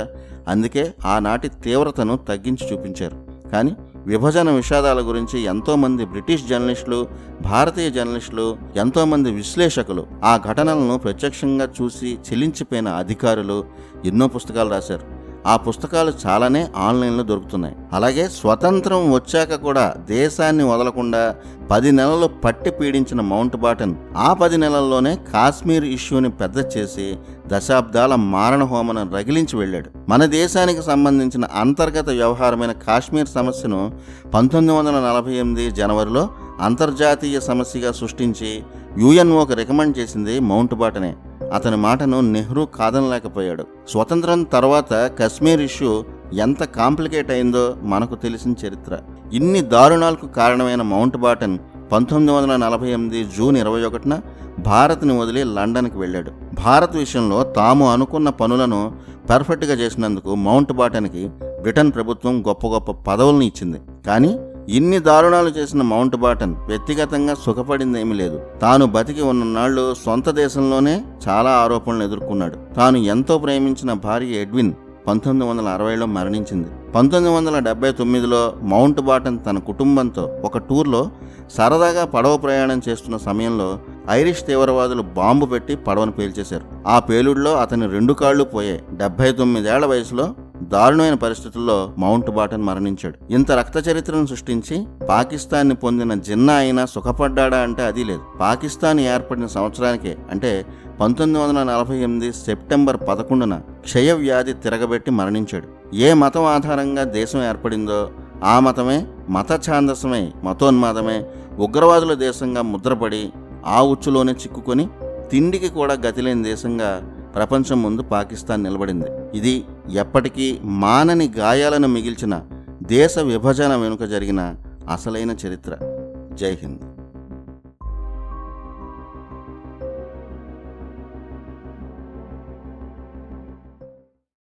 అందుకే ఆనాటి తీవ్రతను తగ్గించి చూపించారు. కానీ విభజన విషాదాల గురించి ఎంతోమంది బ్రిటిష్ జర్నలిస్టులు, భారతీయ జర్నలిస్టులు, ఎంతోమంది విశ్లేషకులు, ఆ ఘటనలను ప్రత్యక్షంగా చూసి చెల్లించిపోయిన అధికారులు ఎన్నో పుస్తకాలు రాశారు. ఆ పుస్తకాలు చాలానే ఆన్లైన్లో దొరుకుతున్నాయి. అలాగే స్వతంత్రం వచ్చాక కూడా దేశాన్ని వదలకుండా 10 నెలలు పట్టి పీడించిన మౌంట్ బాటన్ ఆ 10 నెలల్లోనే కాశ్మీర్ ఇష్యూని పెద్ద చేసి దశాబ్దాల మారణ హోమను రగిలించి వెళ్ళాడు. మన దేశానికి సంబంధించిన అంతర్గత వ్యవహారమైన కాశ్మీర్ సమస్యను 1948 జనవరిలో అంతర్జాతీయ సమస్యగా సృష్టించి యుఎన్ఓకి రికమెండ్ చేసింది మౌంట్ బాటనే. అతని మాటను నెహ్రూ కాదనలేకపోయాడు. స్వతంత్రం తర్వాత కశ్మీర్ ఇష్యూ ఎంత కాంప్లికేట్ అయిందో మనకు తెలిసిన చరిత్ర. ఇన్ని దారుణాలకు కారణమైన మౌంట్ బాటన్ 1948 జూన్ 21న భారత్ని వదిలి లండన్కి వెళ్ళాడు. భారత్ విషయంలో తాము అనుకున్న పనులను పర్ఫెక్ట్గా చేసినందుకు మౌంట్ బాటన్కి బ్రిటన్ ప్రభుత్వం గొప్ప గొప్ప పదవులను ఇచ్చింది. కానీ ఇన్ని దారుణాలు చేసిన మౌంట్ బాటన్ వ్యక్తిగతంగా సుఖపడిందేమీ లేదు. తాను బతికి ఉన్ననాళ్ళు సొంత దేశంలోనే చాలా ఆరోపణలు ఎదుర్కొన్నాడు. తాను ఎంతో ప్రేమించిన భార్య ఎడ్విన్ 1960లో మరణించింది. 1979లో మౌంట్ బాటన్ తన కుటుంబంతో ఒక టూర్లో సరదాగా పడవ ప్రయాణం చేస్తున్న సమయంలో ఐరిష్ తీవ్రవాదులు బాంబు పెట్టి పడవను పేల్చేశారు. ఆ పేలుడులో అతని 2 కాళ్ళు పోయాయి. 79 ఏళ్ల వయసులో దారుణమైన పరిస్థితుల్లో మౌంట్ బాటన్ మరణించాడు. ఇంత రక్త చరిత్రను సృష్టించి పాకిస్తాన్ని పొందిన జిన్నా అయినా సుఖపడ్డా అంటే అది లేదు. పాకిస్తాన్ ఏర్పడిన సంవత్సరానికే అంటే 1948 సెప్టెంబర్ 11న క్షయవ్యాధి తిరగబెట్టి మరణించాడు. ఏ మతం ఆధారంగా దేశం ఏర్పడిందో ఆ మతమే, మత ఛాందసమై మతోన్మాదమే ఉగ్రవాదుల దేశంగా ముద్రపడి ఆ ఉచ్చులోనే చిక్కుకొని తిండికి కూడా గతిలేని దేశంగా ప్రపంచం ముందు పాకిస్తాన్ నిలబడింది. ఇది ఎప్పటికీ మానని గాయాలను మిగిల్చిన దేశ విభజన వెనుక జరిగిన అసలైన చరిత్ర. జై హింద్.